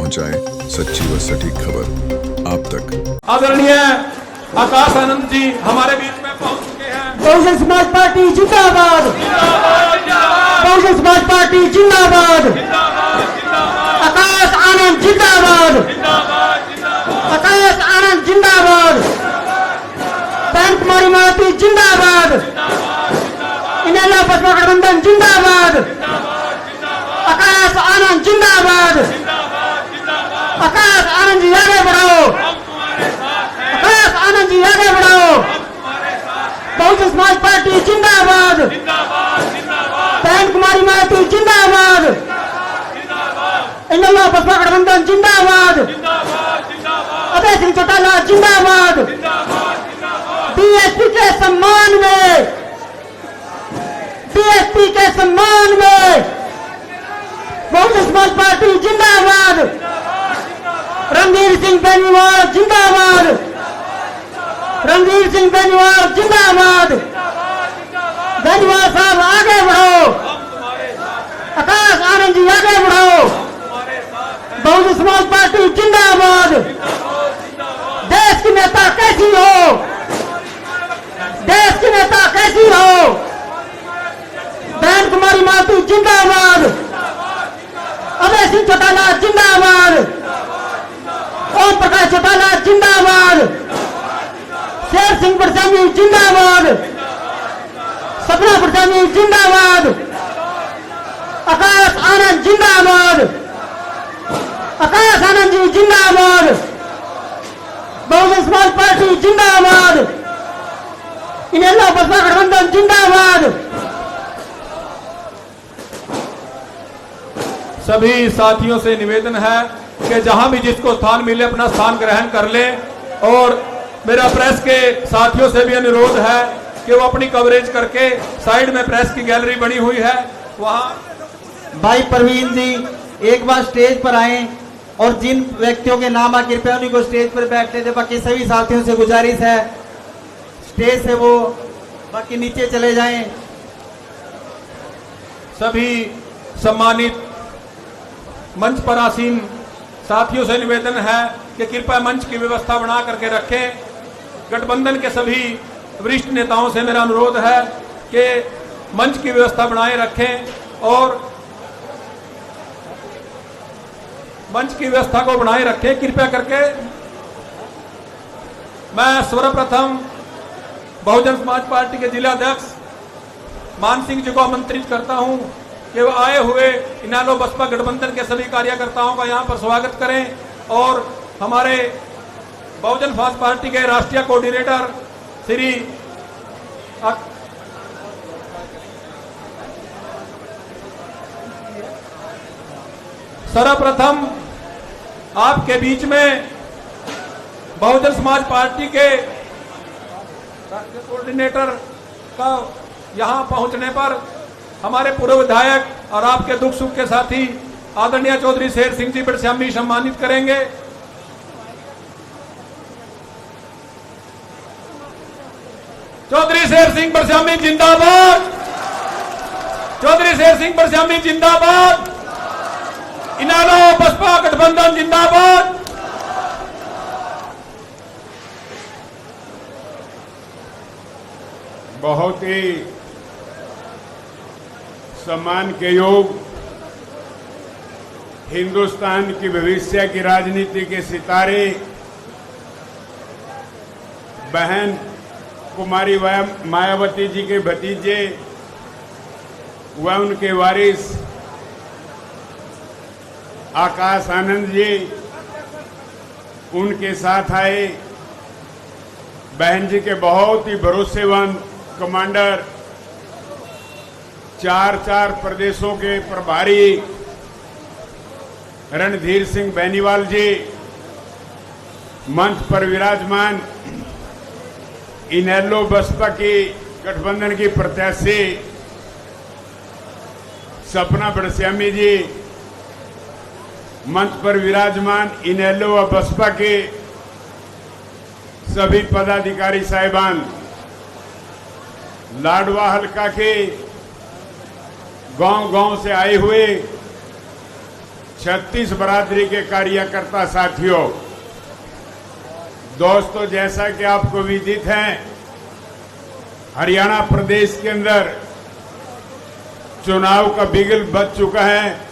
पहुंचाएं सच्ची व सटीक खबर आप तक। आदरणीय आकाश आनंद जी हमारे बीच में पहुंच चुके हैं। बहुजन समाज पार्टी जिंदाबाद, बहुजन समाज पार्टी जिंदाबाद, आकाश आनंद जिंदाबाद, आकाश आनंद जिंदाबाद, बहन कुमारी मालती जिंदाबाद, इनेलो बसपा गठबंधन जिंदाबाद, आकाश आनंद जिंदाबाद, आकाश आनंद जी आगे बढ़ाओ, आकाश आनंद जी आगे बढ़ाओ, बहुजन समाज पार्टी जिंदाबाद, बहन कुमारी मालती जिंदाबाद, इनेलो बसपा गठबंधन जिंदाबाद, अभय सिंह चौटाला जिंदाबाद, बीएसपी के सम्मान में, बीएसपी के सम्मान में बहुजन समाज पार्टी जिंदाबाद, रणधीर सिंह बेनीवाल जिंदाबाद, रणधीर सिंह बेनीवाल जिंदाबाद, बेनीवाल साहब आगे बढ़ो, आकाश आनंद जी आगे बढ़ो, बहुजन समाज पार्टी जिंदाबाद। देश की नेता कैसी हो, देश की नेता कैसी हो, बहन कुमारी मालती जिंदाबाद, अभय सिंह चौटाला जिंदाबाद, ओम प्रकाश चौटाला जिंदाबाद, शेर सिंह परसामी जिंदाबाद, सपना परसामी जिंदाबाद, आकाश आनंद जिंदाबाद, आकाश आनंद जी जिंदाबाद, बहुजन समाज पार्टी जिंदाबाद, इनेलो बसपा गठबंधन जिंदाबाद। सभी साथियों से निवेदन है कि जहां भी जिसको स्थान मिले अपना स्थान ग्रहण कर ले, और मेरा प्रेस के साथियों से भी अनुरोध है कि वो अपनी कवरेज करके साइड में प्रेस की गैलरी बनी हुई है वहां। भाई प्रवीण जी एक बार स्टेज पर आए और जिन व्यक्तियों के नाम आ कृपया उन्हीं को स्टेज पर बैठने दे। बाकी सभी साथियों से गुजारिश है स्टेज से वो बाकी नीचे चले जाएं। सभी सम्मानित मंच पर आसीन साथियों से निवेदन है कि कृपया मंच की व्यवस्था बना करके रखें। गठबंधन के सभी वरिष्ठ नेताओं से मेरा अनुरोध है कि मंच की व्यवस्था बनाए रखें और मंच की व्यवस्था को बनाए रखें कृपया करके। मैं सर्वप्रथम बहुजन समाज पार्टी के जिला अध्यक्ष मान सिंह जी को आमंत्रित करता हूं कि वो आए हुए इनेलो बसपा गठबंधन के सभी कार्यकर्ताओं का यहां पर स्वागत करें, और हमारे बहुजन समाज पार्टी के राष्ट्रीय कोऑर्डिनेटर श्री सर्वप्रथम आपके बीच में बहुजन समाज पार्टी के राष्ट्रीय कोऑर्डिनेटर का यहां पहुंचने पर हमारे पूर्व विधायक और आपके दुख सुख के साथी आदरणीय चौधरी शेर सिंह जी परसामी सम्मानित करेंगे। चौधरी शेर सिंह परसामी जिंदाबाद, चौधरी शेर सिंह परसामी जिंदाबाद, इनेलो बसपा गठबंधन जिंदाबाद। बहुत ही सम्मान के योग हिंदुस्तान की भविष्य की राजनीति के सितारे बहन कुमारी मायावती जी के भतीजे व उनके वारिस आकाश आनंद जी, उनके साथ आए बहन जी के बहुत ही भरोसेमंद कमांडर, चार प्रदेशों के प्रभारी रणधीर सिंह बेनीवाल जी, मंच पर विराजमान इनेलो बसपा की गठबंधन की प्रत्याशी सपना परसामी जी, मंच पर विराजमान इनेलो व बसपा के सभी पदाधिकारी साहिबान, लाडवा हल्का के गांव-गांव से आए हुए 36 बरादरी के कार्यकर्ता साथियों, दोस्तों, जैसा कि आपको विदित है, हरियाणा प्रदेश के अंदर चुनाव का बिगुल बज चुका है।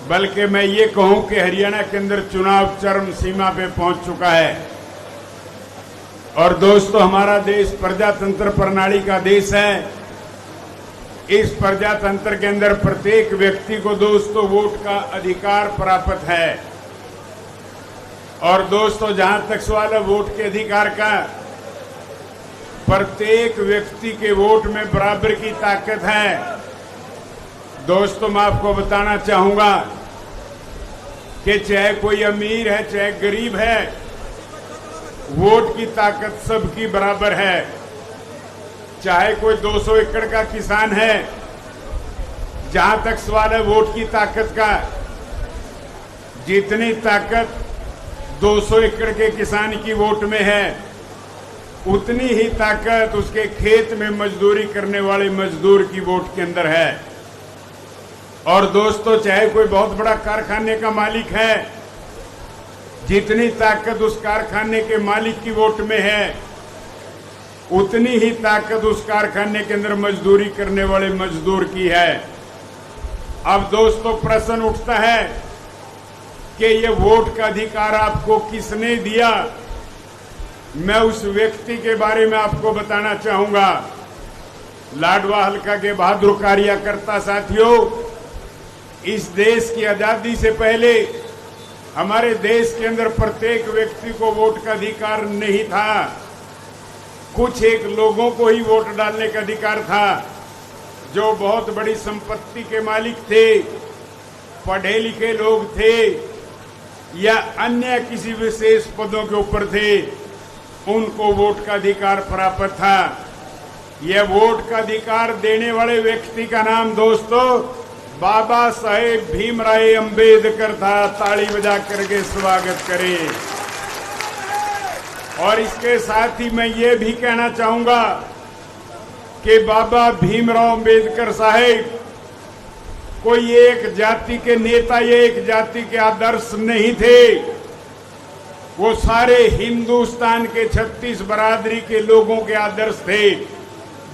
बल्कि मैं ये कहूं कि हरियाणा के अंदर चुनाव चरम सीमा पे पहुंच चुका है। और दोस्तों, हमारा देश प्रजातंत्र प्रणाली का देश है। इस प्रजातंत्र के अंदर प्रत्येक व्यक्ति को दोस्तों वोट का अधिकार प्राप्त है। और दोस्तों, जहां तक सवाल है वोट के अधिकार का, प्रत्येक व्यक्ति के वोट में बराबर की ताकत है। दोस्तों, मैं आपको बताना चाहूंगा कि चाहे कोई अमीर है चाहे गरीब है, वोट की ताकत सबकी बराबर है। चाहे कोई 200 एकड़ का किसान है, जहां तक सवाल है वोट की ताकत का, जितनी ताकत 200 एकड़ के किसान की वोट में है, उतनी ही ताकत उसके खेत में मजदूरी करने वाले मजदूर की वोट के अंदर है। और दोस्तों, चाहे कोई बहुत बड़ा कारखाने का मालिक है, जितनी ताकत उस कारखाने के मालिक की वोट में है, उतनी ही ताकत उस कारखाने के अंदर मजदूरी करने वाले मजदूर की है। अब दोस्तों, प्रश्न उठता है कि ये वोट का अधिकार आपको किसने दिया? मैं उस व्यक्ति के बारे में आपको बताना चाहूंगा। लाडवा हल्का के बहादुर कार्यकर्ता साथियों, इस देश की आजादी से पहले हमारे देश के अंदर प्रत्येक व्यक्ति को वोट का अधिकार नहीं था। कुछ एक लोगों को ही वोट डालने का अधिकार था, जो बहुत बड़ी संपत्ति के मालिक थे, पढ़े लिखे लोग थे, या अन्य किसी विशेष पदों के ऊपर थे, उनको वोट का अधिकार प्राप्त था। यह वोट का अधिकार देने वाले व्यक्ति का नाम दोस्तों बाबा साहेब भीमराव अंबेडकर था। ताली बजा करके स्वागत करें। और इसके साथ ही मैं ये भी कहना चाहूंगा कि बाबा भीमराव अंबेडकर साहेब कोई एक जाति के नेता या एक जाति के आदर्श नहीं थे। वो सारे हिंदुस्तान के 36 बरादरी के लोगों के आदर्श थे,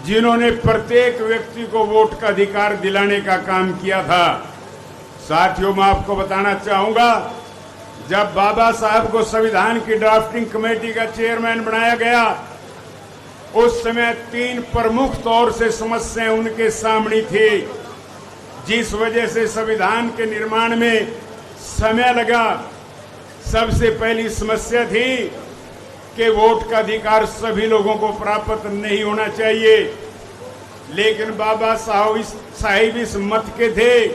जिन्होंने प्रत्येक व्यक्ति को वोट का अधिकार दिलाने का काम किया था। साथियों, मैं आपको बताना चाहूंगा, जब बाबा साहब को संविधान की ड्राफ्टिंग कमेटी का चेयरमैन बनाया गया, उस समय 3 प्रमुख तौर से समस्याएं उनके सामने थी, जिस वजह से संविधान के निर्माण में समय लगा। सबसे पहली समस्या थी कि वोट का अधिकार सभी लोगों को प्राप्त नहीं होना चाहिए। लेकिन बाबा साहिब इस मत के थे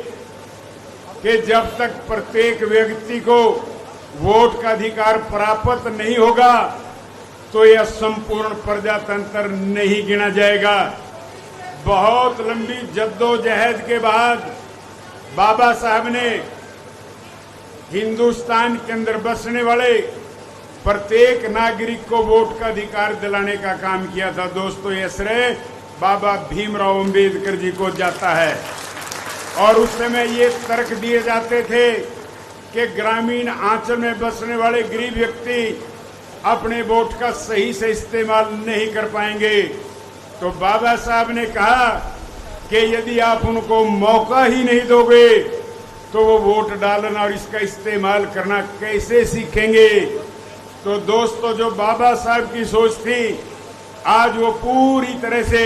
कि जब तक प्रत्येक व्यक्ति को वोट का अधिकार प्राप्त नहीं होगा, तो यह संपूर्ण प्रजातंत्र नहीं गिना जाएगा। बहुत लंबी जद्दोजहद के बाद बाबा साहब ने हिंदुस्तान के अंदर बसने वाले प्रत्येक नागरिक को वोट का अधिकार दिलाने का काम किया था। दोस्तों, यह श्रेय बाबा भीमराव अंबेडकर जी को जाता है। और उस समय ये तर्क दिए जाते थे कि ग्रामीण आंचल में बसने वाले गरीब व्यक्ति अपने वोट का सही से इस्तेमाल नहीं कर पाएंगे। तो बाबा साहब ने कहा कि यदि आप उनको मौका ही नहीं दोगे, तो वो वोट डालना और इसका इस्तेमाल करना कैसे सीखेंगे। तो दोस्तों, जो बाबा साहब की सोच थी, आज वो पूरी तरह से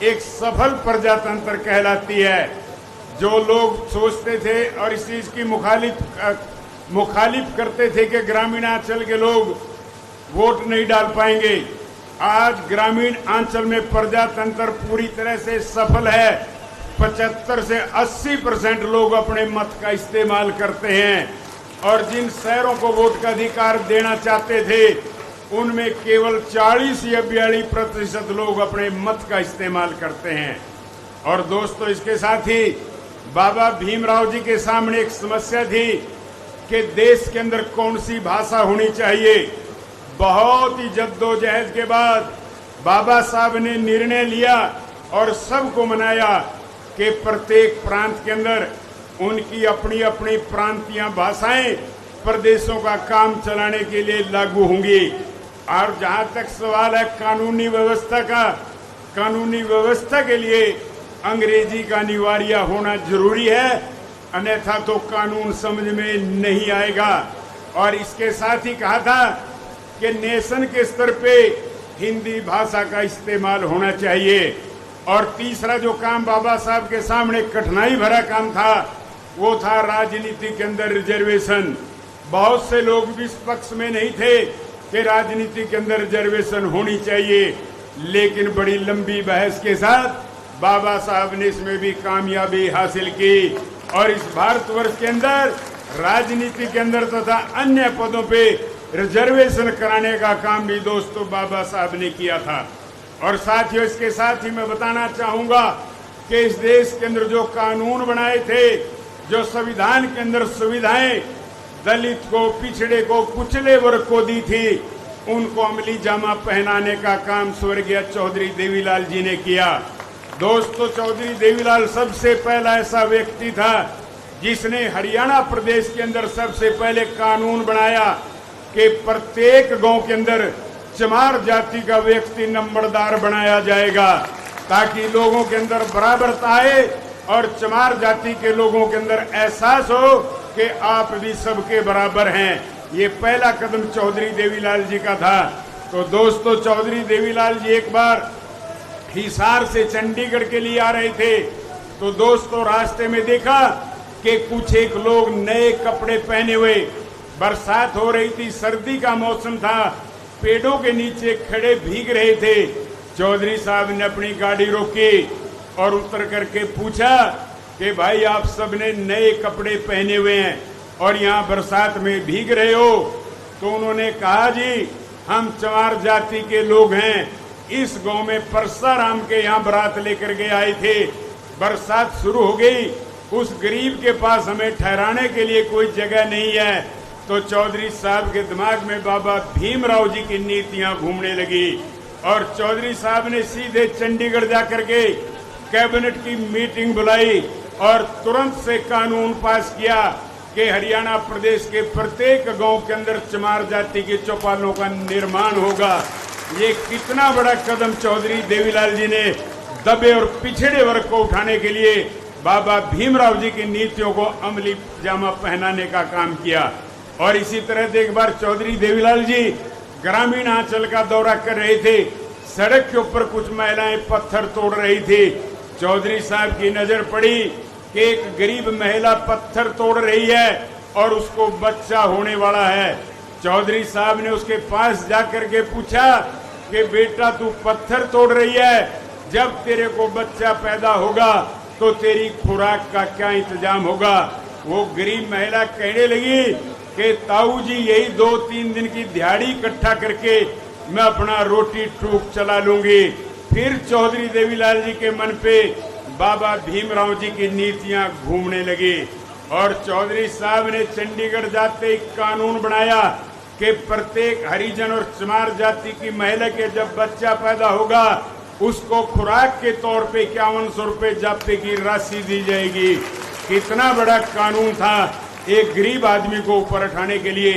एक सफल प्रजातंत्र कहलाती है। जो लोग सोचते थे और इस चीज की मुखालिफ करते थे कि ग्रामीण अंचल के लोग वोट नहीं डाल पाएंगे, आज ग्रामीण अंचल में प्रजातंत्र पूरी तरह से सफल है। 75 से 80% लोग अपने मत का इस्तेमाल करते हैं। और जिन शहरों को वोट का अधिकार देना चाहते थे, उनमें केवल 40 या 42% लोग अपने मत का इस्तेमाल करते हैं। और दोस्तों, इसके साथ ही बाबा भीमराव जी के सामने एक समस्या थी कि देश के अंदर कौन सी भाषा होनी चाहिए। बहुत ही जद्दोजहद के बाद बाबा साहब ने निर्णय लिया और सबको मनाया कि प्रत्येक प्रांत के अंदर उनकी अपनी अपनी प्रांतीय भाषाएं प्रदेशों का काम चलाने के लिए लागू होंगी। और जहां तक सवाल है कानूनी व्यवस्था का, कानूनी व्यवस्था के लिए अंग्रेजी का अनिवार्य होना जरूरी है, अन्यथा तो कानून समझ में नहीं आएगा। और इसके साथ ही कहा था कि नेशन के स्तर पे हिंदी भाषा का इस्तेमाल होना चाहिए। और तीसरा जो काम बाबा साहब के सामने कठिनाई भरा काम था वो था राजनीति के अंदर रिजर्वेशन। बहुत से लोग भी इस पक्ष में नहीं थे कि राजनीति के अंदर रिजर्वेशन होनी चाहिए, लेकिन बड़ी लंबी बहस के साथ बाबा साहब ने इसमें भी कामयाबी हासिल की। और इस भारतवर्ष के अंदर राजनीति के अंदर तथा अन्य पदों पे रिजर्वेशन कराने का काम भी दोस्तों बाबा साहब ने किया था। और साथियों, इसके साथ ही मैं बताना चाहूंगा कि इस देश के अंदर जो कानून बनाए थे, जो संविधान के अंदर सुविधाएं दलित को, पिछड़े को, कुचले वर्ग को दी थी, उनको अमली जामा पहनाने का काम स्वर्गीय चौधरी देवीलाल जी ने किया। दोस्तों, चौधरी देवीलाल सबसे पहला ऐसा व्यक्ति था जिसने हरियाणा प्रदेश के अंदर सबसे पहले कानून बनाया कि प्रत्येक गांव के अंदर चमार जाति का व्यक्ति नंबरदार बनाया जाएगा, ताकि लोगों के अंदर बराबरता आए और चमार जाति के लोगों के अंदर एहसास हो कि आप भी सबके बराबर हैं। ये पहला कदम चौधरी देवीलाल जी का था। तो दोस्तों, चौधरी देवीलाल जी एक बार हिसार से चंडीगढ़ के लिए आ रहे थे, तो दोस्तों रास्ते में देखा कि कुछ एक लोग नए कपड़े पहने हुए, बरसात हो रही थी, सर्दी का मौसम था, पेड़ों के नीचे खड़े भीग रहे थे। चौधरी साहब ने अपनी गाड़ी रोकी और उतर करके पूछा कि भाई आप सबने नए कपड़े पहने हुए हैं और यहाँ बरसात में भीग रहे हो? तो उन्होंने कहा जी हम चमार जाति के लोग हैं, इस गांव में परसाराम के यहाँ बारात लेकर के आए थे, बरसात शुरू हो गई, उस गरीब के पास हमें ठहराने के लिए कोई जगह नहीं है। तो चौधरी साहब के दिमाग में बाबा भीमराव जी की नीतियां घूमने लगी और चौधरी साहब ने सीधे चंडीगढ़ जाकर के कैबिनेट की मीटिंग बुलाई और तुरंत से कानून पास किया कि हरियाणा प्रदेश के प्रत्येक गांव के अंदर चमार जाति के चौपालों का निर्माण होगा। ये कितना बड़ा कदम चौधरी देवीलाल जी ने दबे और पिछड़े वर्ग को उठाने के लिए बाबा भीमराव जी की नीतियों को अमली जामा पहनाने का काम किया। और इसी तरह एक बार चौधरी देवीलाल जी ग्रामीण आंचल का दौरा कर रहे थे, सड़क के ऊपर कुछ महिलाएं पत्थर तोड़ रही थी। चौधरी साहब की नजर पड़ी कि एक गरीब महिला पत्थर तोड़ रही है और उसको बच्चा होने वाला है। चौधरी साहब ने उसके पास जाकर के पूछा कि बेटा तू पत्थर तोड़ रही है, जब तेरे को बच्चा पैदा होगा तो तेरी खुराक का क्या इंतजाम होगा? वो गरीब महिला कहने लगी कि ताऊ जी यही 2-3 दिन की दिहाड़ी इकट्ठा करके मैं अपना रोटी टूक चला लूंगी। फिर चौधरी देवीलाल जी के मन पे बाबा भीमराव जी की नीतियां घूमने लगी और चौधरी साहब ने चंडीगढ़ जाते एक कानून बनाया कि प्रत्येक हरिजन और चमार जाति की महिला के जब बच्चा पैदा होगा उसको खुराक के तौर पे 5100 रुपए जाप्ते की राशि दी जाएगी। कितना बड़ा कानून था एक गरीब आदमी को ऊपर उठाने के लिए।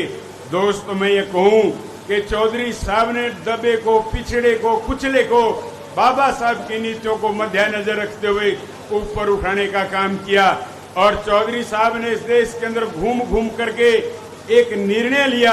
दोस्तों, मैं ये कहूँ कि चौधरी साहब ने दबे को, पिछड़े को, कुचले को बाबा साहब की नीतियों को मद्देनजर रखते हुए ऊपर उठाने का काम किया। और चौधरी साहब ने इस देश के अंदर घूम घूम करके एक निर्णय लिया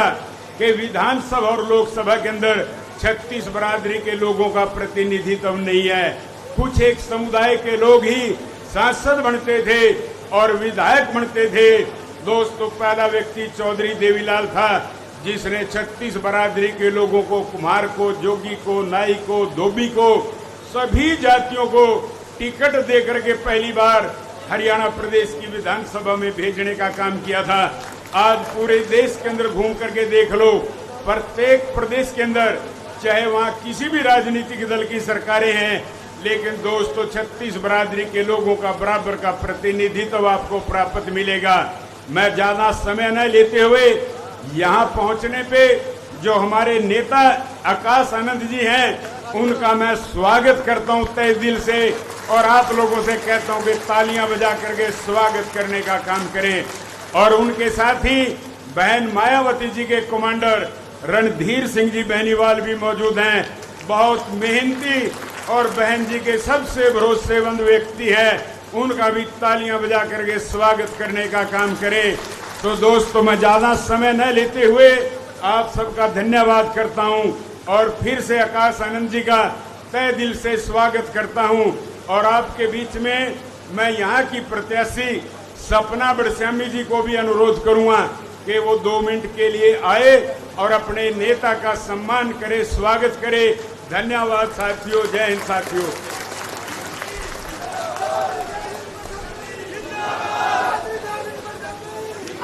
कि विधानसभा और लोकसभा के अंदर 36 बरादरी के लोगों का प्रतिनिधित्व नहीं है, कुछ एक समुदाय के लोग ही सांसद बनते थे और विधायक बनते थे। दोस्तों, पहला व्यक्ति चौधरी देवीलाल था जिसने 36 बरादरी के लोगों को, कुम्हार को, जोगी को, नाई को, धोबी को, सभी जातियों को टिकट दे करके पहली बार हरियाणा प्रदेश की विधानसभा में भेजने का काम किया था। आज पूरे देश के अंदर घूम करके देख लो, प्रत्येक प्रदेश के अंदर चाहे वहाँ किसी भी राजनीतिक दल की सरकारें हैं, लेकिन दोस्तों 36 बरादरी के लोगों का बराबर का प्रतिनिधित्व आपको प्राप्त मिलेगा। मैं ज्यादा समय न लेते हुए यहाँ पहुँचने पे जो हमारे नेता आकाश आनंद जी हैं उनका मैं स्वागत करता हूँ तहे दिल से और आप लोगों से कहता हूं कि तालियां बजा करके स्वागत करने का काम करें। और उनके साथ ही बहन मायावती जी के कमांडर रणधीर सिंह जी बेनीवाल भी मौजूद हैं। बहुत मेहनती और बहन जी के सबसे भरोसेमंद व्यक्ति है, उनका भी तालियां बजा करके स्वागत करने का काम करें। तो दोस्तों, मैं ज्यादा समय न लेते हुए आप सबका धन्यवाद करता हूं और फिर से आकाश आनंद जी का तहे दिल से स्वागत करता हूं। और आपके बीच में मैं यहाँ की प्रत्याशी सपना बड़श्यामी जी को भी अनुरोध करूंगा कि वो 2 मिनट के लिए आए और अपने नेता का सम्मान करे, स्वागत करे। धन्यवाद साथियों, जय हिंद साथियों।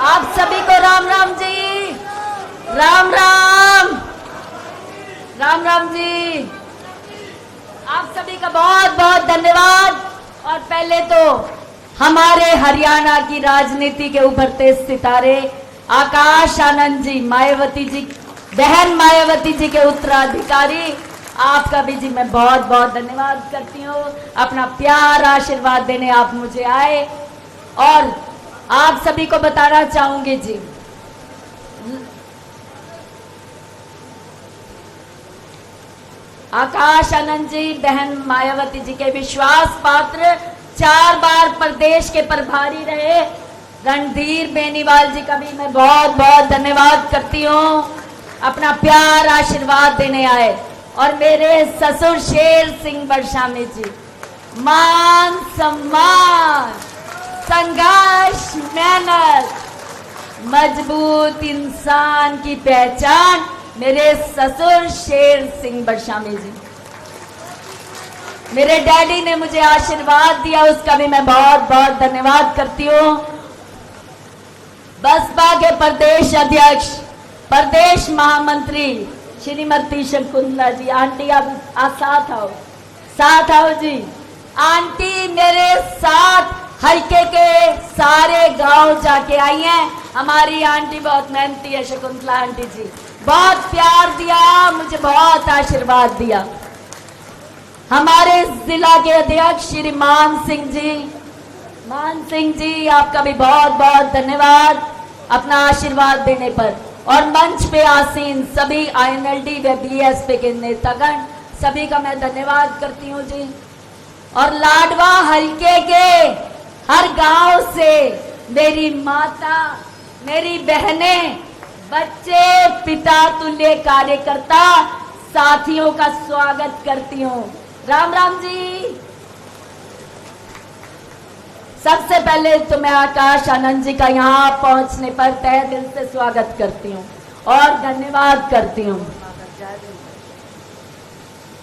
आप सभी को राम राम जी, राम राम, राम राम जी। आप सभी का बहुत बहुत धन्यवाद। और पहले तो हमारे हरियाणा की राजनीति के उभरते सितारे आकाश आनंद जी, मायावती जी, बहन मायावती जी के उत्तराधिकारी, आपका भी जी मैं बहुत बहुत धन्यवाद करती हूँ। अपना प्यार आशीर्वाद देने आप मुझे आए। और आप सभी को बताना चाहूंगी जी, आकाश आनंद जी, बहन मायावती जी के विश्वास पात्र 4 बार प्रदेश के प्रभारी रहे रणधीर बेनीवाल जी का भी मैं बहुत बहुत धन्यवाद करती हूँ। अपना प्यार आशीर्वाद देने आए। और मेरे ससुर शेर सिंह बड़श्यामी जी, मान सम्मान, संघर्ष, मेहनत, मजबूत इंसान की पहचान मेरे ससुर शेर सिंह बड़श्यामी जी। मेरे डैडी ने मुझे आशीर्वाद दिया, उसका भी मैं बहुत बहुत धन्यवाद करती हूँ। बसपा के प्रदेश अध्यक्ष, प्रदेश महामंत्री श्रीमती शकुंतला जी, आंटी आप साथ आओ जी। आंटी मेरे साथ हल्के के सारे गांव जाके आई हैं। हमारी आंटी बहुत मेहनती है, शकुंतला आंटी जी, बहुत प्यार दिया, मुझे बहुत आशीर्वाद दिया। हमारे जिला के अध्यक्ष श्री मान सिंह जी, आपका भी बहुत बहुत धन्यवाद अपना आशीर्वाद देने पर। और मंच पे आसीन सभी INLD व BSP के नेतागण, सभी का मैं धन्यवाद करती हूँ जी। और लाडवा हल्के के हर गांव से मेरी माता, मेरी बहनें, बच्चे, पिता तुल्य कार्यकर्ता साथियों का स्वागत करती हूँ। राम राम जी। सबसे पहले तो मैं आकाश आनंद जी का यहाँ पहुंचने पर तहे दिल से स्वागत करती हूँ और धन्यवाद करती हूँ।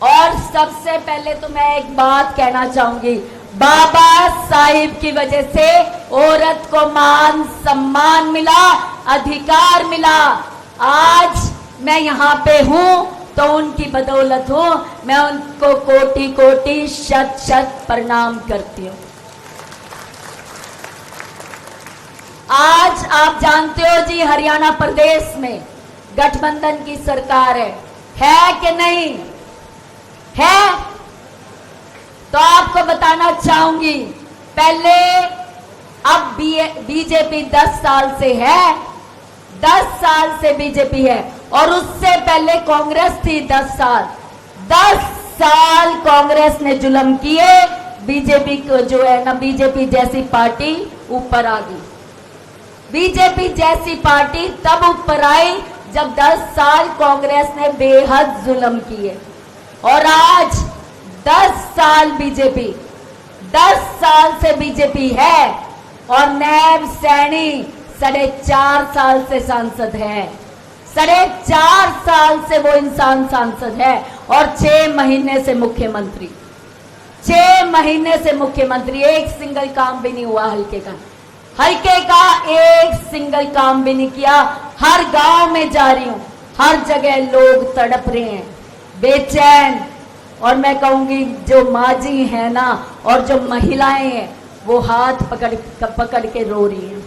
और सबसे पहले तो मैं एक बात कहना चाहूंगी, बाबा साहिब की वजह से औरत को मान सम्मान मिला, अधिकार मिला। आज मैं यहाँ पे हूँ तो उनकी बदौलत हूँ। मैं उनको कोटि कोटि शत शत प्रणाम करती हूँ। आज आप जानते हो जी, हरियाणा प्रदेश में गठबंधन की सरकार है कि नहीं है? तो आपको बताना चाहूंगी, पहले अब बीजेपी 10 साल से है, 10 साल से बीजेपी है। और उससे पहले कांग्रेस थी 10 साल। 10 साल कांग्रेस ने जुल्म किए, बीजेपी को जो है ना, बीजेपी जैसी पार्टी ऊपर आ गई। बीजेपी जैसी पार्टी तब ऊपर आई जब 10 साल कांग्रेस ने बेहद जुल्म किए। और आज 10 साल बीजेपी, 10 साल से बीजेपी है। और नैब सैनी 4.5 साल से सांसद है, 4.5 साल से वो इंसान सांसद है। और 6 महीने से मुख्यमंत्री, 6 महीने से मुख्यमंत्री। एक सिंगल काम भी नहीं हुआ हल्के का एक सिंगल काम भी नहीं किया। हर गांव में जा रही हूं, हर जगह लोग तड़प रहे हैं, बेचैन। और मैं कहूंगी जो माजी है ना, और जो महिलाएं हैं, वो हाथ पकड़ के रो रही हैं।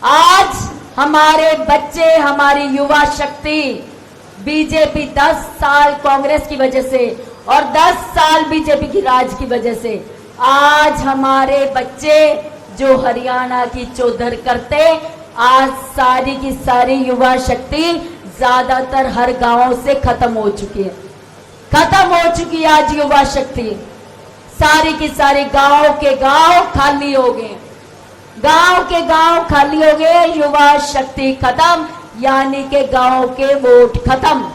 आज हमारे बच्चे, हमारी युवा शक्ति बीजेपी 10 साल कांग्रेस की वजह से और 10 साल बीजेपी की राज की वजह से आज हमारे बच्चे जो हरियाणा की चौधर करते, आज सारी की सारी युवा शक्ति ज्यादातर हर गांव से खत्म हो चुकी है, खत्म हो चुकी है। आज युवा शक्ति सारी की सारी गांव के गांव खाली हो गए, गांव के गांव खाली हो गए, युवा शक्ति खत्म, यानी के गांव के वोट खत्म।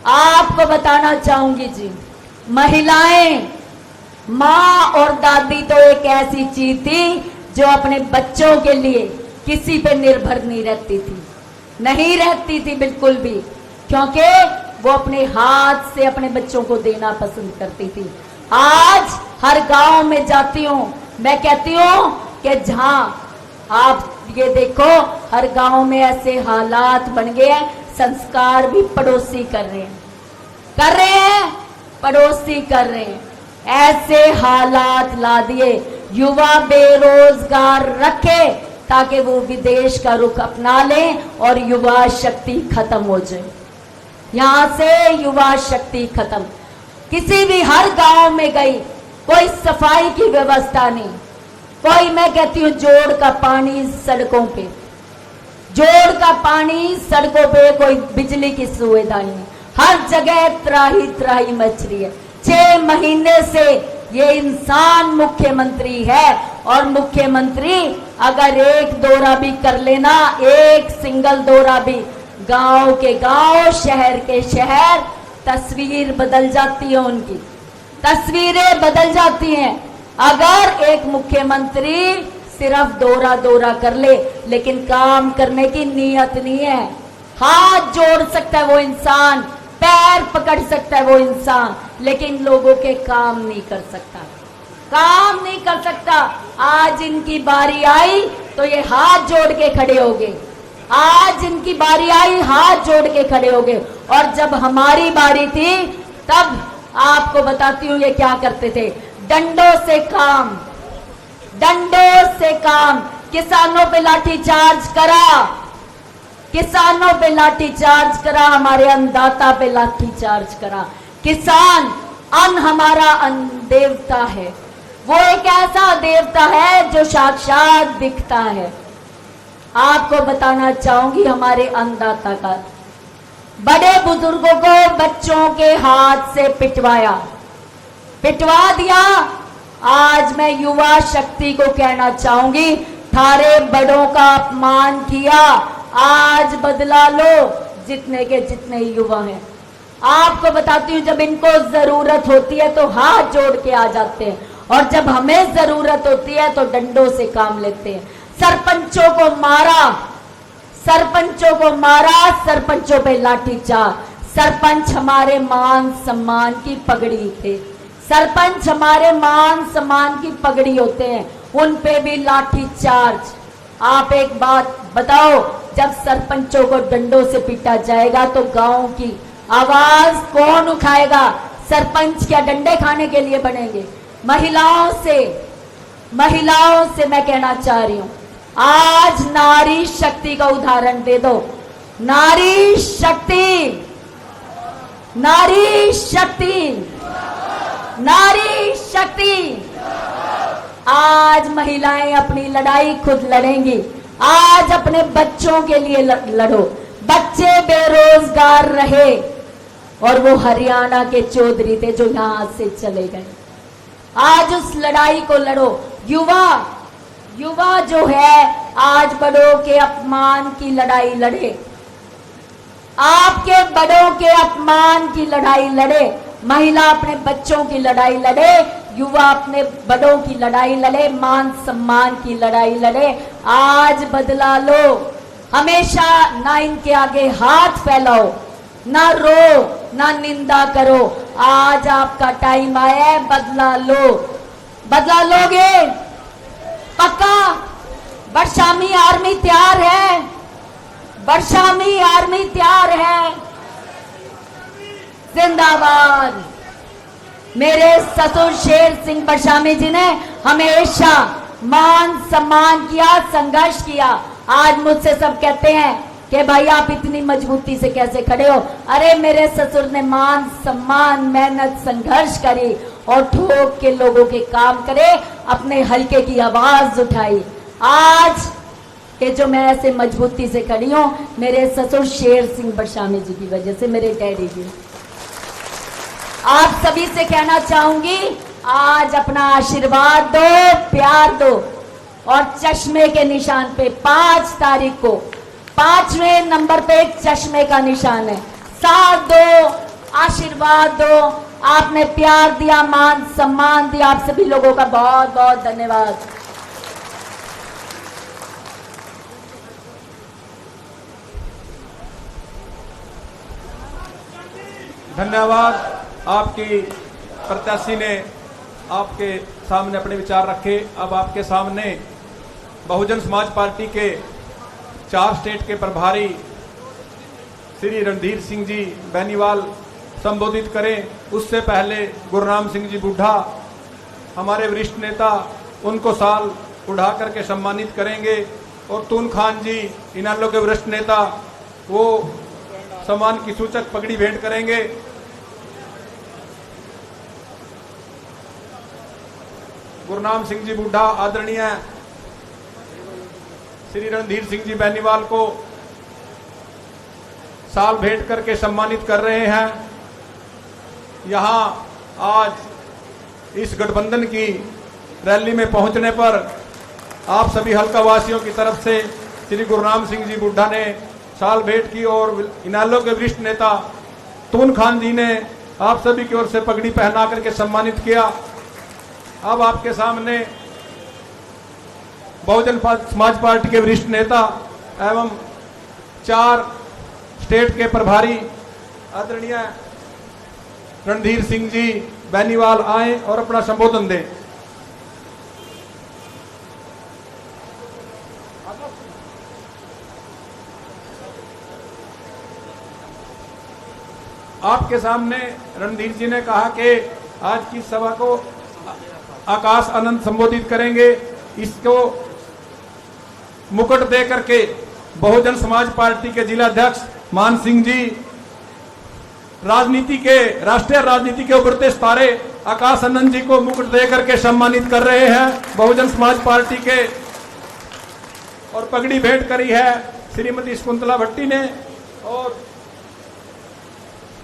आपको बताना चाहूंगी जी, महिलाएं, माँ और दादी तो एक ऐसी चीज थी जो अपने बच्चों के लिए किसी पे निर्भर नहीं रहती थी, नहीं रहती थी बिल्कुल भी, क्योंकि वो अपने हाथ से अपने बच्चों को देना पसंद करती थी। आज हर गांव में जाती हूँ, मैं कहती हूँ कि जहां आप ये देखो, हर गांव में ऐसे हालात बन गए हैं, संस्कार भी पड़ोसी कर रहे हैं, पड़ोसी कर रहे हैं। ऐसे हालात ला दिए, युवा बेरोजगार रखे ताकि वो विदेश का रुख अपना लें और युवा शक्ति खत्म हो जाए। यहां से युवा शक्ति खत्म। किसी भी हर गांव में गई, कोई सफाई की व्यवस्था नहीं, कोई, मैं कहती हूँ, जोड़ का पानी सड़कों पे, जोड़ का पानी सड़कों पे, कोई बिजली की सुविधा नहीं, हर जगह त्राही त्राही मच रही है। 6 महीने से ये इंसान मुख्यमंत्री है, और मुख्यमंत्री अगर एक दौरा भी कर लेना, एक सिंगल दौरा भी, गांव के गांव, शहर के शहर, तस्वीर बदल जाती है, उनकी तस्वीरें बदल जाती हैं। अगर एक मुख्यमंत्री सिर्फ दौरा कर ले, लेकिन काम करने की नीयत नहीं है, हाथ जोड़ सकता है वो इंसान, पैर पकड़ सकता है वो इंसान, लेकिन लोगों के काम नहीं कर सकता, काम नहीं कर सकता। आज इनकी बारी आई तो ये हाथ जोड़ के खड़े हो गए, आज इनकी बारी आई, हाथ जोड़ के खड़े हो गए। और जब हमारी बारी थी, तब आपको बताती हूँ ये क्या करते थे, डंडों से काम, डंडों से काम, किसानों पे लाठीचार्ज करा, किसानों पे लाठीचार्ज करा, हमारे अन्नदाता पे लाठीचार्ज करा। किसान, अन्न हमारा अन्न देवता है, वो एक ऐसा देवता है जो साक्षात दिखता है। आपको बताना चाहूंगी, हमारे अन्नदाता का, बड़े बुजुर्गों को बच्चों के हाथ से पिटवा दिया। आज मैं युवा शक्ति को कहना चाहूंगी, थारे बड़ों का अपमान किया, आज बदला लो, जितने के जितने युवा हैं। आपको बताती हूँ, जब इनको जरूरत होती है तो हाथ जोड़ के आ जाते हैं, और जब हमें जरूरत होती है तो डंडों से काम लेते हैं। सरपंचों को मारा, सरपंचों को मारा, सरपंचों पे लाठीचार्ज। सरपंच हमारे मान सम्मान की पगड़ी थे, सरपंच हमारे मान सम्मान की पगड़ी होते हैं, उन पे भी लाठीचार्ज। आप एक बात बताओ, जब सरपंचों को डंडों से पीटा जाएगा तो गांव की आवाज कौन उठाएगा? सरपंच क्या डंडे खाने के लिए बनेंगे? महिलाओं से मैं कहना चाह रही हूं, आज नारी शक्ति का उदाहरण दे दो। नारी शक्ति, नारी शक्ति, नारी शक्ति। आज महिलाएं अपनी लड़ाई खुद लड़ेंगी। आज अपने बच्चों के लिए लड़ो। बच्चे बेरोजगार रहे, और वो हरियाणा के चौधरी थे जो यहां से चले गए। आज उस लड़ाई को लड़ो। युवा जो है, आज बड़ों के अपमान की लड़ाई लड़े, आपके बड़ों के अपमान की लड़ाई लड़े। महिला अपने बच्चों की लड़ाई लड़े, युवा अपने बड़ों की लड़ाई लड़े, मान सम्मान की लड़ाई लड़े। आज बदला लो। हमेशा ना इनके आगे हाथ फैलाओ, ना रो, ना निंदा करो। आज आपका टाइम आया है, बदला लो। बदला लोगे पक्का? बरशामी आर्मी तैयार है, बरशामी आर्मी तैयार है। जिंदाबाद। मेरे ससुर शेर सिंह बरशामी जी ने हमेशा मान सम्मान किया, संघर्ष किया। आज मुझसे सब कहते हैं कि भाई आप इतनी मजबूती से कैसे खड़े हो। अरे मेरे ससुर ने मान सम्मान मेहनत संघर्ष करी और ठोक के लोगों के काम करे, अपने हल्के की आवाज उठाई। आज के जो मैं ऐसे मजबूती से खड़ी हूं, मेरे ससुर शेर सिंह बरशामी जी की वजह से, मेरे डैडी जी। आप सभी से कहना चाहूंगी, आज अपना आशीर्वाद दो, प्यार दो और चश्मे के निशान पे 5 तारीख को 5वें नंबर पे चश्मे का निशान है। साथ दो, आशीर्वाद दो, आपने प्यार दिया, मान सम्मान दिया, आप सभी लोगों का बहुत बहुत धन्यवाद। धन्यवाद। आपकी प्रत्याशी ने आपके सामने अपने विचार रखे। अब आपके सामने बहुजन समाज पार्टी के 4 स्टेट के प्रभारी श्री रणधीर सिंह जी बेनीवाल संबोधित करें। उससे पहले गुरनाम सिंह जी बुढ़ा हमारे वरिष्ठ नेता, उनको साल उड़ा करके सम्मानित करेंगे। और तून खान जी इनालो के वरिष्ठ नेता, वो सम्मान की सूचक पगड़ी भेंट करेंगे। गुरनाम सिंह जी बुढ़ा आदरणीय श्री रणधीर सिंह जी बेनीवाल को साल भेंट करके सम्मानित कर रहे हैं। यहां आज इस गठबंधन की रैली में पहुंचने पर आप सभी हल्का वासियों की तरफ से श्री गुरनाम सिंह जी बुढ़ा ने साल भेंट की और इनालो के वरिष्ठ नेता तून खान जी ने आप सभी की ओर से पगड़ी पहना करके सम्मानित किया। अब आपके सामने बहुजन समाज पार्टी के वरिष्ठ नेता एवं 4 स्टेट के प्रभारी आदरणीय रणधीर सिंह जी बेनीवाल आए और अपना संबोधन दें। आपके सामने रणधीर जी ने कहा कि आज की सभा को आकाश आनंद संबोधित करेंगे। इसको मुकुट दे करके बहुजन समाज पार्टी के जिला अध्यक्ष मान सिंह जी राष्ट्रीय राजनीति के उभरते सितारे आकाश आनंद जी को मुकुट दे करके सम्मानित कर रहे हैं बहुजन समाज पार्टी के। और पगड़ी भेंट करी है श्रीमती शकुंतला भट्टी ने और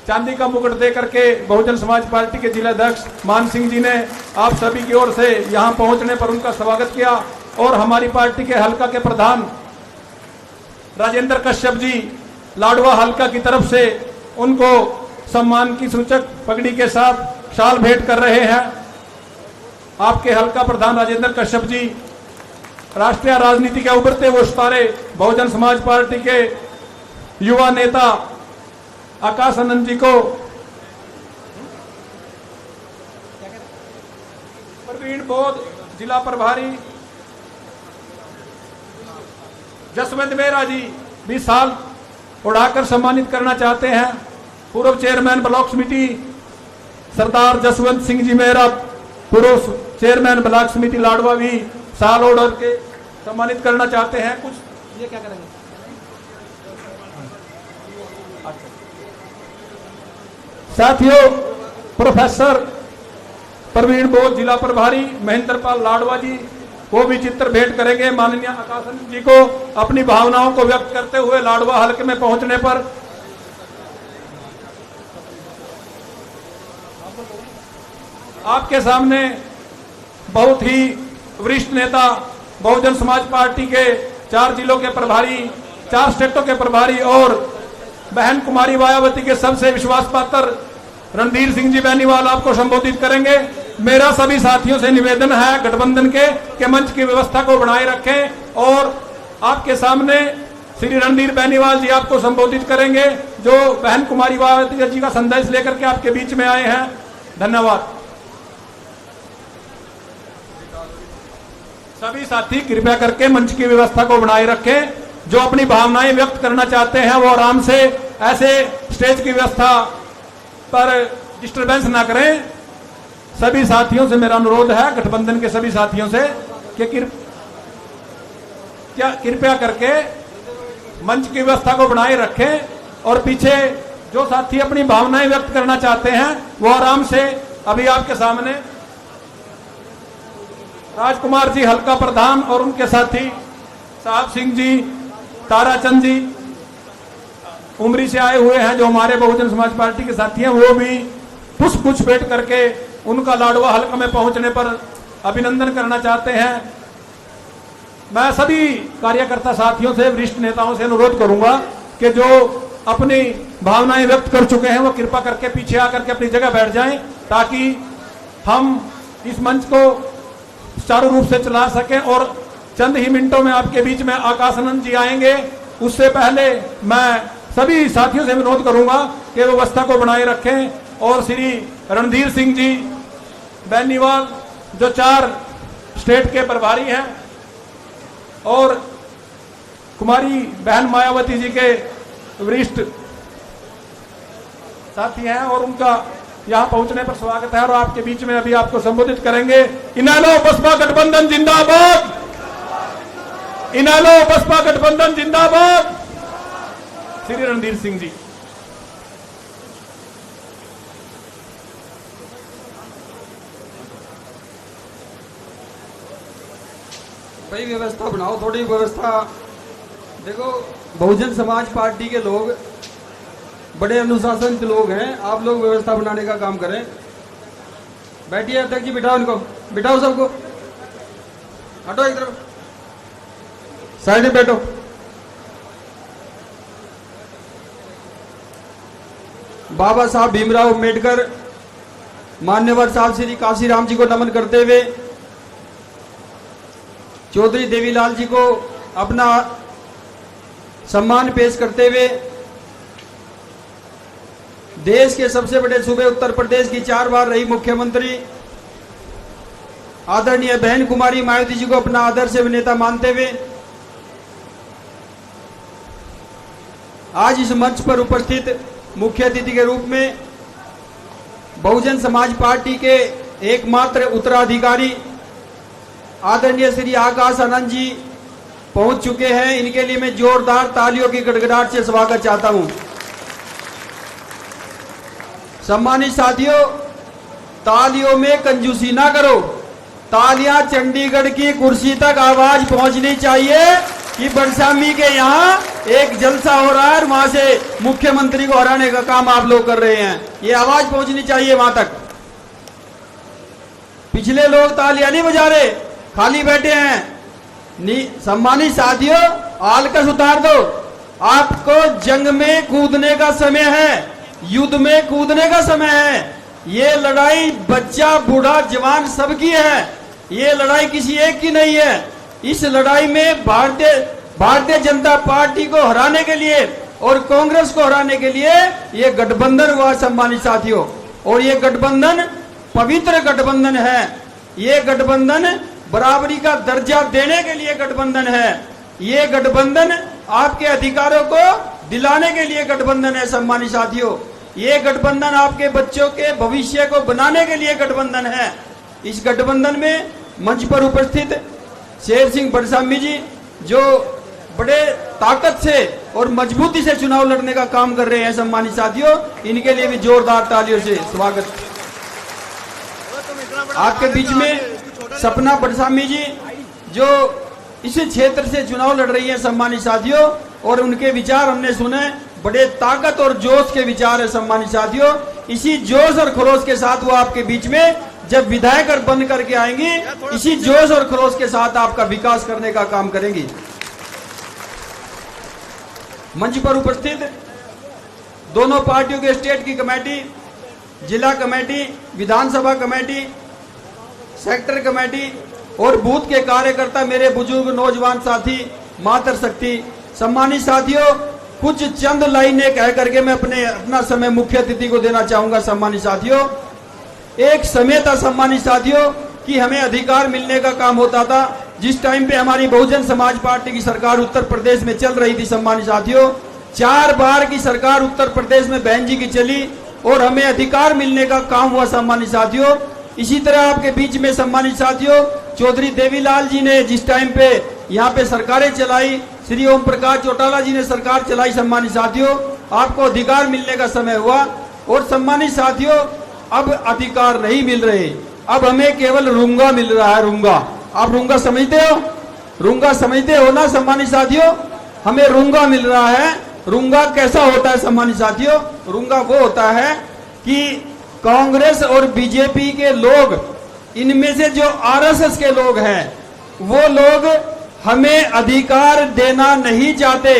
चांदी का मुकुट दे करके बहुजन समाज पार्टी के जिला अध्यक्ष मान सिंह जी ने आप सभी की ओर से यहां पहुंचने पर उनका स्वागत किया। और हमारी पार्टी के हल्का के प्रधान राजेंद्र कश्यप जी लाडवा हल्का की तरफ से उनको सम्मान की सूचक पगड़ी के साथ शाल भेंट कर रहे हैं। आपके हल्का प्रधान राजेंद्र कश्यप जी राष्ट्रीय राजनीति के उभरते वो सितारे बहुजन समाज पार्टी के युवा नेता आकाश आनंद जी को प्रवीण बोध जिला प्रभारी जसवंत मेहरा जी भी साल उड़ाकर सम्मानित करना चाहते हैं। पूर्व चेयरमैन ब्लॉक समिति सरदार जसवंत सिंह जी मेहरा, पूर्व चेयरमैन ब्लॉक समिति लाडवा भी साल उड़ा के सम्मानित करना चाहते हैं। कुछ ये क्या करेंगे? साथियों, प्रोफेसर प्रवीण बोध जिला प्रभारी महेंद्रपाल लाडवा जी वो भी चित्र भेंट करेंगे। माननीय आकाशनंद जी को अपनी भावनाओं को व्यक्त करते हुए लाडवा हल्के में पहुंचने पर आपके सामने बहुत ही वरिष्ठ नेता बहुजन समाज पार्टी के 4 जिलों के प्रभारी, 4 स्टेटों के प्रभारी और बहन कुमारी मायावती के सबसे विश्वास पात्र रणधीर सिंह जी बेनीवाल आपको संबोधित करेंगे। मेरा सभी साथियों से निवेदन है गठबंधन के मंच की व्यवस्था को बनाए रखें। और आपके सामने श्री रणधीर बेनीवाल जी आपको संबोधित करेंगे, जो बहन कुमारी मायावती जी का संदेश लेकर के आपके बीच में आए हैं। धन्यवाद। सभी साथी कृपया करके मंच की व्यवस्था को बनाए रखें। जो अपनी भावनाएं व्यक्त करना चाहते हैं वो आराम से ऐसे स्टेज की व्यवस्था पर डिस्टरबेंस ना करें। सभी साथियों से मेरा अनुरोध है, गठबंधन के सभी साथियों से, कि कृपया करके मंच की व्यवस्था को बनाए रखें और पीछे जो साथी अपनी भावनाएं व्यक्त करना चाहते हैं वो आराम से अभी आपके सामने राजकुमार जी हल्का प्रधान और उनके साथी साहब सिंह जी, ताराचंद जी उमरी से आए हुए हैं जो हमारे बहुजन समाज पार्टी के साथी हैं, वो भी पुष्प गुच्छ भेंट करके उनका लाडवा हल्का में पहुंचने पर अभिनंदन करना चाहते हैं। मैं सभी कार्यकर्ता साथियों से, वरिष्ठ नेताओं से अनुरोध करूंगा कि जो अपनी भावनाएं व्यक्त कर चुके हैं वो कृपा करके पीछे आकर के अपनी जगह बैठ जाएं ताकि हम इस मंच को सुचारू रूप से चला सकें। और चंद ही मिनटों में आपके बीच में आकाशानंद जी आएंगे, उससे पहले मैं सभी साथियों से अनुरोध करूंगा कि व्यवस्था को बनाए रखें और श्री रणधीर सिंह जी बैनीवाल जो 4 स्टेट के प्रभारी हैं और कुमारी बहन मायावती जी के वरिष्ठ साथी हैं और उनका यहां पहुंचने पर स्वागत है और आपके बीच में अभी आपको संबोधित करेंगे। इनेलो बसपा गठबंधन जिंदाबाद, इनेलो बसपा गठबंधन जिंदाबाद। श्री रणधीर सिंह जी। भाई व्यवस्था बनाओ, थोड़ी व्यवस्था। देखो बहुजन समाज पार्टी के लोग बड़े अनुशासित लोग हैं, आप लोग व्यवस्था बनाने का काम करें। बैठिए अध्यक्ष जी, बिठाओ इनको, बिठाओ सबको, हटो एक तरफ, साइड में बैठो। बाबा साहब भीमराव अम्बेडकर, मान्यवर साहब श्री काशीराम जी को नमन करते हुए चौधरी देवीलाल जी को अपना सम्मान पेश करते हुए देश के सबसे बड़े सूबे उत्तर प्रदेश की 4 बार रही मुख्यमंत्री आदरणीय बहन कुमारी मायावती जी को अपना आदर्श नेता मानते हुए आज इस मंच पर उपस्थित मुख्य अतिथि के रूप में बहुजन समाज पार्टी के एकमात्र उत्तराधिकारी आदरणीय श्री आकाश आनंद जी पहुंच चुके हैं। इनके लिए मैं जोरदार तालियों की गड़गड़ाहट से स्वागत चाहता हूं। सम्मानित साथियों, तालियों में कंजूसी ना करो, तालियां चंडीगढ़ की कुर्सी तक आवाज पहुंचनी चाहिए कि बरसामी के यहाँ एक जलसा हो रहा है और वहां से मुख्यमंत्री को हराने का काम आप लोग कर रहे हैं। ये आवाज पहुंचनी चाहिए वहां तक। पिछले लोग तालियां नहीं बजा रहे, खाली बैठे हैं। सम्मानित साथियों, आलकस उतार दो। आपको जंग में कूदने का समय है, युद्ध में कूदने का समय है। ये लड़ाई बच्चा बूढ़ा जवान सबकी है, ये लड़ाई किसी एक की नहीं है। इस लड़ाई में भारतीय जनता पार्टी को हराने के लिए और कांग्रेस को हराने के लिए ये गठबंधन हुआ सम्मानित साथियों, और ये गठबंधन पवित्र गठबंधन है। ये गठबंधन बराबरी का दर्जा देने के लिए गठबंधन है। ये गठबंधन आपके अधिकारों को दिलाने के लिए गठबंधन है सम्मानित साथियों। ये गठबंधन आपके बच्चों के भविष्य को बनाने के लिए गठबंधन है। इस गठबंधन में मंच पर उपस्थित शेर सिंह बड़सामी जी जो बड़े ताकत से और मजबूती से चुनाव लड़ने का काम कर रहे हैं सम्मानित साथियों, इनके लिए भी जोरदार तालियों से स्वागत। आपके बीच में सपना बड़सामी जी जो इस क्षेत्र से चुनाव लड़ रही है सम्मानित साथियों, और उनके विचार हमने सुने, बड़े ताकत और जोश के विचार है सम्मानित साथियों। इसी जोश और खरोश के साथ वो आपके बीच में जब विधायक बन करके आएंगी, इसी जोश और खरोश के साथ आपका विकास करने का काम करेंगी। मंच पर उपस्थित दोनों पार्टियों के स्टेट की कमेटी, जिला कमेटी, विधानसभा कमेटी, सेक्टर कमेटी और बूथ के कार्यकर्ता, मेरे बुजुर्ग नौजवान साथी, मातृशक्ति, सम्मानित साथियों, कुछ चंद लाइनें कह करके मैं अपना समय मुख्य अतिथि को देना चाहूंगा। सम्मानित साथियों, एक समय था सम्मानित साथियों कि हमें अधिकार मिलने का काम होता था। जिस टाइम पे हमारी बहुजन समाज पार्टी की सरकार उत्तर प्रदेश में चल रही थी सम्मानित साथियों, 4 बार की सरकार उत्तर प्रदेश में बहन जी की चली और हमें अधिकार मिलने का काम हुआ सम्मानित साथियों। इसी तरह आपके बीच में सम्मानित साथियों, चौधरी देवीलाल जी ने जिस टाइम पे यहाँ पे सरकारें चलाई, श्री ओम प्रकाश चौटाला जी ने सरकार चलाई। सम्मानित साथियों, आपको अधिकार मिलने का समय हुआ और सम्मानित साथियों अब अधिकार नहीं मिल रहे, अब हमें केवल रूंगा मिल रहा है। रूंगा, आप रूंगा समझते हो? रूंगा समझते हो ना सम्मानित साथियों? हमें रूंगा मिल रहा है। रूंगा कैसा होता है सम्मानित साथियों? रूंगा वो होता है कि कांग्रेस और बीजेपी के लोग, इनमें से जो आरएसएस के लोग हैं, वो लोग हमें अधिकार देना नहीं चाहते।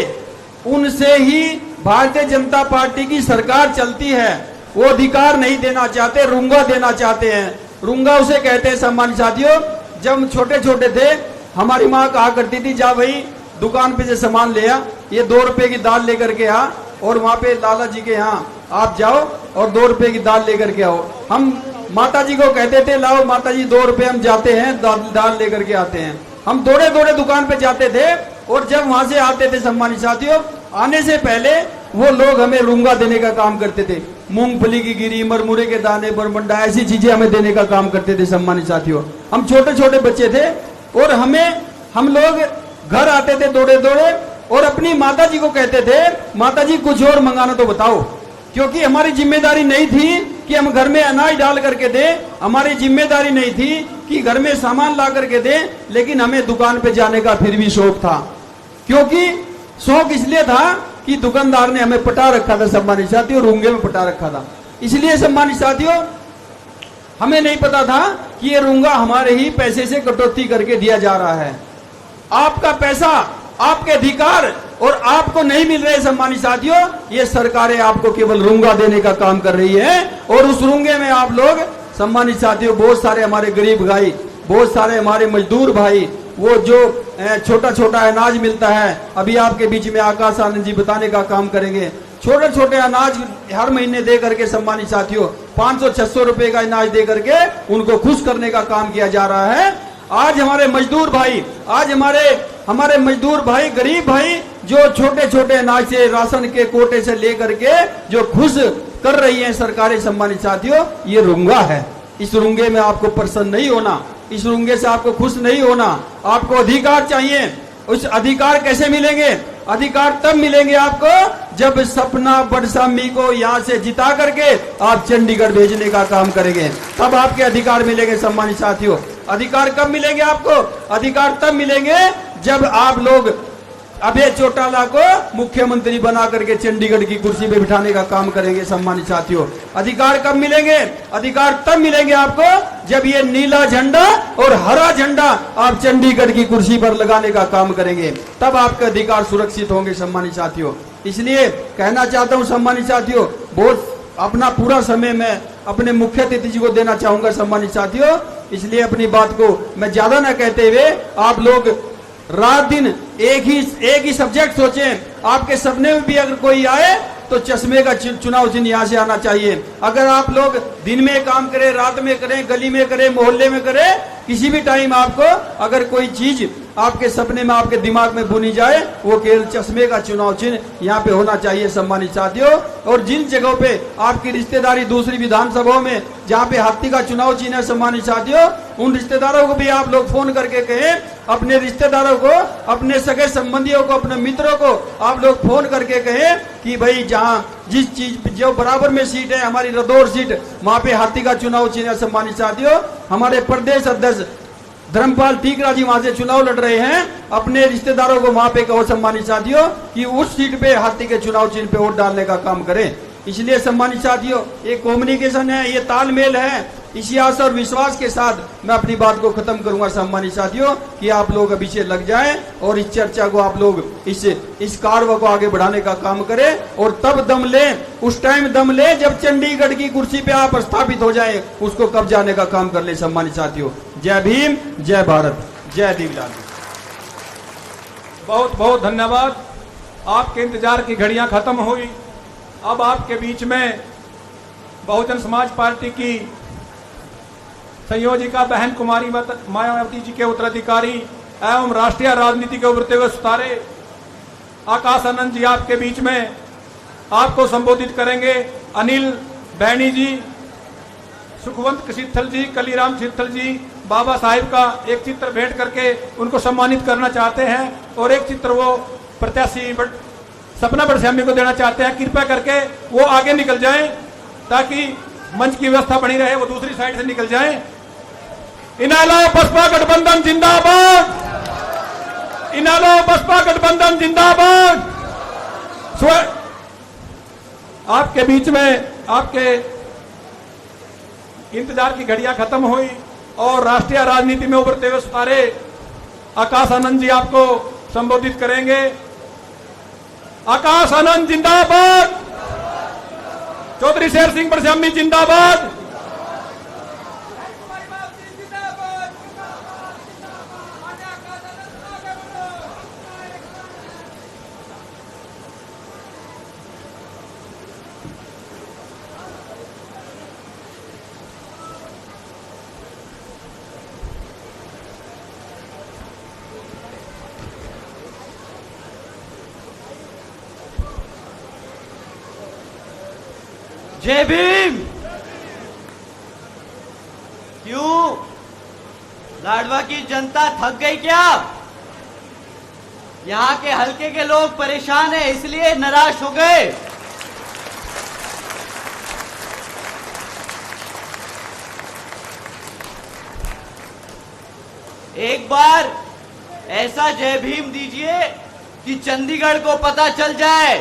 उनसे ही भारतीय जनता पार्टी की सरकार चलती है। वो अधिकार नहीं देना चाहते, रूंगा देना चाहते हैं। रूंगा उसे कहते हैं सम्मानित साथियों। जब हम छोटे छोटे थे, हमारी माँ कहा करती थी, जा भाई दुकान पे से सामान ले आ, ये 2 रुपए की दाल लेकर के आ, और वहां पे लाला जी के यहाँ आप जाओ और 2 रुपए की दाल लेकर के आओ। हम माता जी को कहते थे, लाओ माता जी 2 रुपए, हम जाते हैं दाल लेकर के आते हैं। हम दौड़े दौड़े दुकान पे जाते थे, और जब वहां से आते थे सम्मानित साथियों, आने से पहले वो लोग हमें रूंगा देने का काम करते थे। मूंगफली की गिरी, मरमुरे के दाने, बरमंडा, ऐसी चीजें हमें देने का काम करते थे सम्मानित साथियों। हम छोटे छोटे बच्चे थे, और हम लोग घर आते थे दौड़े दौड़े, और अपनी माता जी को कहते थे, माता जी कुछ और मंगाना तो बताओ, क्योंकि हमारी जिम्मेदारी नहीं थी कि हम घर में अनाज डाल करके दें, हमारी जिम्मेदारी नहीं थी कि घर में सामान ला करके दें, लेकिन हमें दुकान पे जाने का फिर भी शौक था। क्योंकि शौक इसलिए था कि दुकानदार ने हमें पटा रखा था सम्मानित साथियों, रूंगे में पटा रखा था। इसलिए सम्मानित साथियों, हमें नहीं पता था कि ये रूंगा हमारे ही पैसे से कटौती करके दिया जा रहा है। आपका पैसा, आपके अधिकार और आपको नहीं मिल रहे सम्मानित साथियों। ये सरकारें आपको केवल रूंगा देने का काम कर रही है, और उस रूंगे में आप लोग सम्मानित साथियों, बहुत सारे हमारे गरीब भाई, बहुत सारे हमारे मजदूर भाई, वो जो छोटा छोटा अनाज मिलता है, अभी आपके बीच में आकाश आनंद जी बताने का काम करेंगे। छोटे छोटे अनाज हर महीने दे करके सम्मानित साथियों 500-600 रुपए का अनाज दे करके उनको खुश करने का काम किया जा रहा है। आज हमारे मजदूर भाई, आज हमारे मजदूर भाई, गरीब भाई, जो छोटे छोटे अनाज से, राशन के कोटे से लेकर के जो खुश कर रही हैं सरकारें सम्मानित साथियों, ये रूंगा है। इस रूंगे में आपको प्रसन्न नहीं होना, इस रूंगे से आपको खुश नहीं होना। आपको अधिकार चाहिए। उस अधिकार कैसे मिलेंगे? अधिकार तब मिलेंगे आपको जब सपना बड़सामी को यहाँ से जिता करके आप चंडीगढ़ भेजने का काम करेंगे, तब आपके अधिकार मिलेंगे सम्मानित साथियों। अधिकार कब मिलेंगे आपको? अधिकार तब मिलेंगे जब आप लोग अभय चौटाला को मुख्यमंत्री बना करके चंडीगढ़ की कुर्सी पे बिठाने का काम करेंगे सम्मानित साथियों। अधिकार कब मिलेंगे? अधिकार तब मिलेंगे आपको जब ये नीला झंडा और हरा झंडा आप चंडीगढ़ की कुर्सी पर लगाने का काम करेंगे, तब आपके अधिकार सुरक्षित होंगे सम्मानित साथियों। इसलिए कहना चाहता हूं सम्मानित साथियों, बहुत अपना पूरा समय मैं अपने मुख्य अतिथि जी को देना चाहूंगा सम्मानित साथियों। इसलिए अपनी बात को मैं ज्यादा न कहते हुए, आप लोग रात दिन एक ही सब्जेक्ट सोचें। आपके सपने में भी अगर कोई आए तो चश्मे का चुनाव चिन्ह यहाँ से आना चाहिए। अगर आप लोग दिन में काम करें, रात में करें, गली में करें, मोहल्ले में करें, किसी भी टाइम आपको अगर कोई चीज आपके सपने में, आपके दिमाग में बुनी जाए, वो केवल चश्मे का चुनाव चिन्ह यहाँ पे होना चाहिए सम्मानित साथियों। और जिन जगहों पे आपकी रिश्तेदारी दूसरी विधानसभाओं में जहाँ पे हाथी का चुनाव चिन्ह है सम्मानित साथियों, उन रिश्तेदारों को भी आप लोग फोन करके कहें, अपने रिश्तेदारों को, अपने सगे संबंधियों को, अपने मित्रों को आप लोग फोन करके कहें कि भाई जहाँ जिस चीज जो बराबर में सीट है, हमारी रदौर सीट, वहां पे हाथी का चुनाव चिन्ह है सम्मानित साथियों। हमारे प्रदेश अध्यक्ष धर्मपाल टीकरा जी वहां से चुनाव लड़ रहे हैं। अपने रिश्तेदारों को वहां पे कहो सम्मानित साथियों कि उस सीट पे हाथी के चुनाव चिन्ह पे वोट डालने का काम करें। इसलिए सम्मानित साथियों, ये कम्युनिकेशन है, ये तालमेल है। इसी आशा और विश्वास के साथ मैं अपनी बात को खत्म करूंगा सम्मानित साथियों कि आप लोग अभी से लग जाएं और इस चर्चा को आप लोग इस कार्य को आगे बढ़ाने का काम करें। और तब दम लें, उस टाइम दम लें जब चंडीगढ़ की कुर्सी पे आप स्थापित हो जाएं, उसको कब जाने का काम कर ले सम्मानित साथियों। जय भीम, जय भारत, जय दीवलाल। बहुत बहुत धन्यवाद। आपके इंतजार की घड़ियां खत्म हुई। अब आपके बीच में बहुजन समाज पार्टी की संयोजिका बहन कुमारी मायावती जी के उत्तराधिकारी एवं राष्ट्रीय राजनीति के उभरते हुए सितारे आकाश आनंद जी आपके बीच में आपको संबोधित करेंगे। अनिल बैनी जी, सुखवंत शिथल जी, कलीराम शिथल जी, बाबा साहिब का एक चित्र भेंट करके उनको सम्मानित करना चाहते हैं और एक चित्र वो प्रत्याशी सपना बड़श्यामी को देना चाहते हैं। कृपया करके वो आगे निकल जाएं ताकि मंच की व्यवस्था बनी रहे, वो दूसरी साइड से निकल जाएं। इनालो बसपा गठबंधन जिंदाबाद, इनालो बसपा गठबंधन जिंदाबाद। आपके बीच में आपके इंतजार की घड़ियां खत्म हुई और राष्ट्रीय राजनीति में उभरते हुए सितारे आकाश आनंद जी आपको संबोधित करेंगे। आकाश आनंद जिंदाबाद, चौधरी शेर सिंह बड़श्यामी जिंदाबाद। जय भीम। क्यों लाडवा की जनता थक गई क्या? यहाँ के हलके के लोग परेशान हैं, इसलिए निराश हो गए। एक बार ऐसा जय भीम दीजिए कि चंडीगढ़ को पता चल जाए।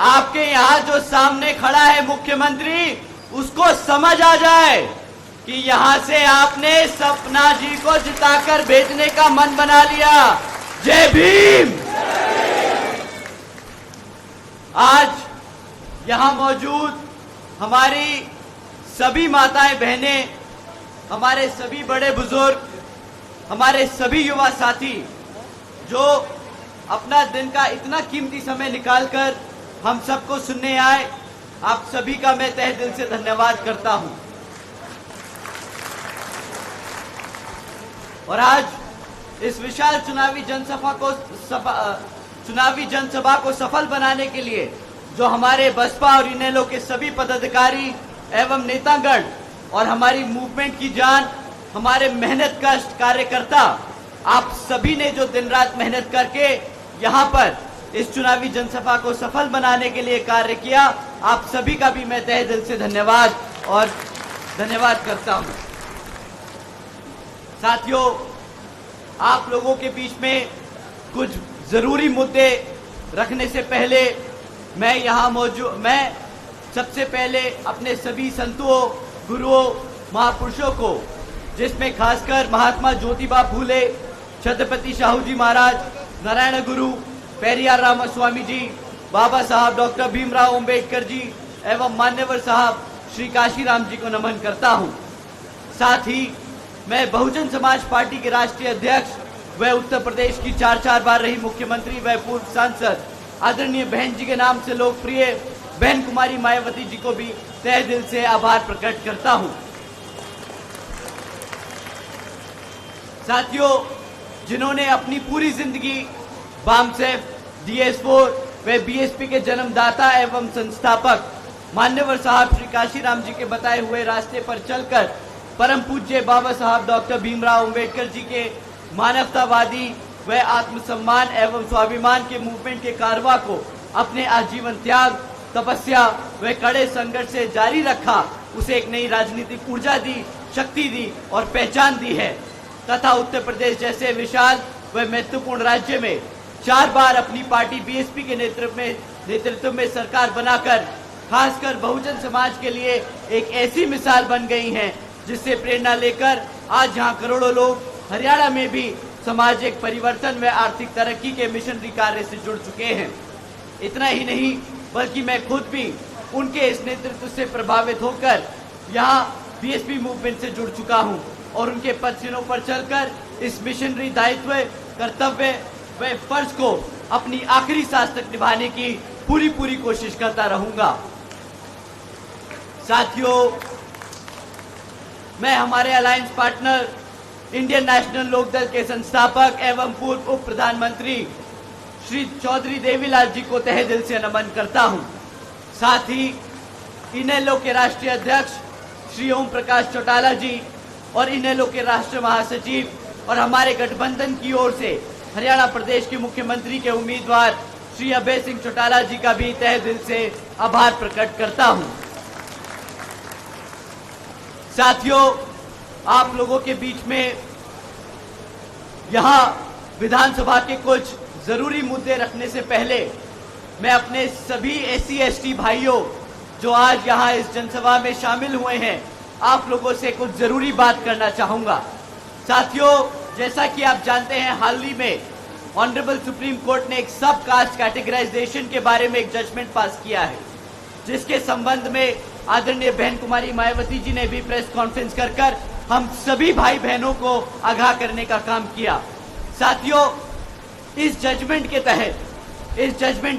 आपके यहाँ जो सामने खड़ा है मुख्यमंत्री, उसको समझ आ जाए कि यहाँ से आपने सपना जी को जिताकर भेजने का मन बना लिया। जय भीम। आज यहाँ मौजूद हमारी सभी माताएं बहनें, हमारे सभी बड़े बुजुर्ग, हमारे सभी युवा साथी जो अपना दिन का इतना कीमती समय निकालकर हम सबको सुनने आए, आप सभी का मैं तहे दिल से धन्यवाद करता हूं। और आज इस विशाल चुनावी जनसभा को सफल बनाने के लिए जो हमारे बसपा और इनेलो के सभी पदाधिकारी एवं नेतागण और हमारी मूवमेंट की जान, हमारे मेहनत कष्ट कार्यकर्ता, आप सभी ने जो दिन रात मेहनत करके यहाँ पर इस चुनावी जनसभा को सफल बनाने के लिए कार्य किया, आप सभी का भी मैं तहे दिल से धन्यवाद करता हूं। साथियों, आप लोगों के बीच में कुछ जरूरी मुद्दे रखने से पहले मैं सबसे पहले अपने सभी संतों, गुरुओं, महापुरुषों को, जिसमें खासकर महात्मा ज्योतिबा फूले, छत्रपति शाहू जी महाराज, नारायण गुरु पेरियार रामास्वामी जी, बाबा साहब डॉक्टर भीमराव अंबेडकर जी एवं मान्यवर साहब श्री काशीराम जी को नमन करता हूं। साथ ही मैं बहुजन समाज पार्टी के राष्ट्रीय अध्यक्ष व उत्तर प्रदेश की 4 बार रही मुख्यमंत्री व पूर्व सांसद आदरणीय बहन जी के नाम से लोकप्रिय बहन कुमारी मायावती जी को भी तहे दिल से आभार प्रकट करता हूं। साथियों, जिन्होंने अपनी पूरी जिंदगी बामसेफ, DS4 व बीएसपी के जन्मदाता एवं संस्थापक मान्यवर साहब श्री काशीराम जी के बताए हुए रास्ते पर चलकर परम पूज्य बाबा साहब डॉक्टर भीमराव अंबेडकर जी के मानवतावादी व आत्मसम्मान एवं स्वाभिमान के मूवमेंट के कारवा को अपने आजीवन त्याग, तपस्या व कड़े संघर्ष से जारी रखा, उसे एक नई राजनीतिक ऊर्जा दी, शक्ति दी और पहचान दी है तथा उत्तर प्रदेश जैसे विशाल व महत्वपूर्ण राज्य में 4 बार अपनी पार्टी बीएसपी के नेतृत्व में सरकार बनाकर खासकर बहुजन समाज के लिए एक ऐसी मिसाल बन गई हैं, जिससे प्रेरणा लेकर आज यहाँ करोड़ों लोग हरियाणा में भी सामाजिक परिवर्तन व आर्थिक तरक्की के मिशनरी कार्य से जुड़ चुके हैं। इतना ही नहीं, बल्कि मैं खुद भी उनके इस नेतृत्व से प्रभावित होकर यहाँ बीएसपी मूवमेंट से जुड़ चुका हूँ और उनके पदचिन्हों पर चलकर इस मिशनरी दायित्व, कर्तव्य व फर्ज को अपनी आखिरी सांस तक निभाने की पूरी कोशिश करता रहूंगा। साथियों, मैं हमारे alliance partner Indian National Lokdal के संस्थापक एवं पूर्व उप प्रधानमंत्री श्री चौधरी देवीलाल जी को तहे दिल से नमन करता हूं। साथ ही इनेलो के राष्ट्रीय अध्यक्ष श्री ओम प्रकाश चौटाला जी, और इनेलो के राष्ट्रीय महासचिव और हमारे गठबंधन की ओर से हरियाणा प्रदेश के मुख्यमंत्री के उम्मीदवार श्री अभय सिंह चौटाला जी का भी तहे दिल से आभार प्रकट करता हूं। साथियों, आप लोगों के बीच में यहां विधानसभा के कुछ जरूरी मुद्दे रखने से पहले मैं अपने सभी SC ST भाइयों जो आज यहां इस जनसभा में शामिल हुए हैं, आप लोगों से कुछ जरूरी बात करना चाहूंगा। साथियों, जैसा कि आप जानते हैं, हाल ही में ऑनरेबल सुप्रीम कोर्ट ने एक सब कास्ट कैटेगराइजेशन के बारे में एक जजमेंट पास किया है, जिसके संबंध में आदरणीय बहन कुमारी मायावती जी ने भी प्रेस कॉन्फ्रेंस कर हम सभी भाई बहनों को आगाह करने का काम किया। साथियों, इस जजमेंट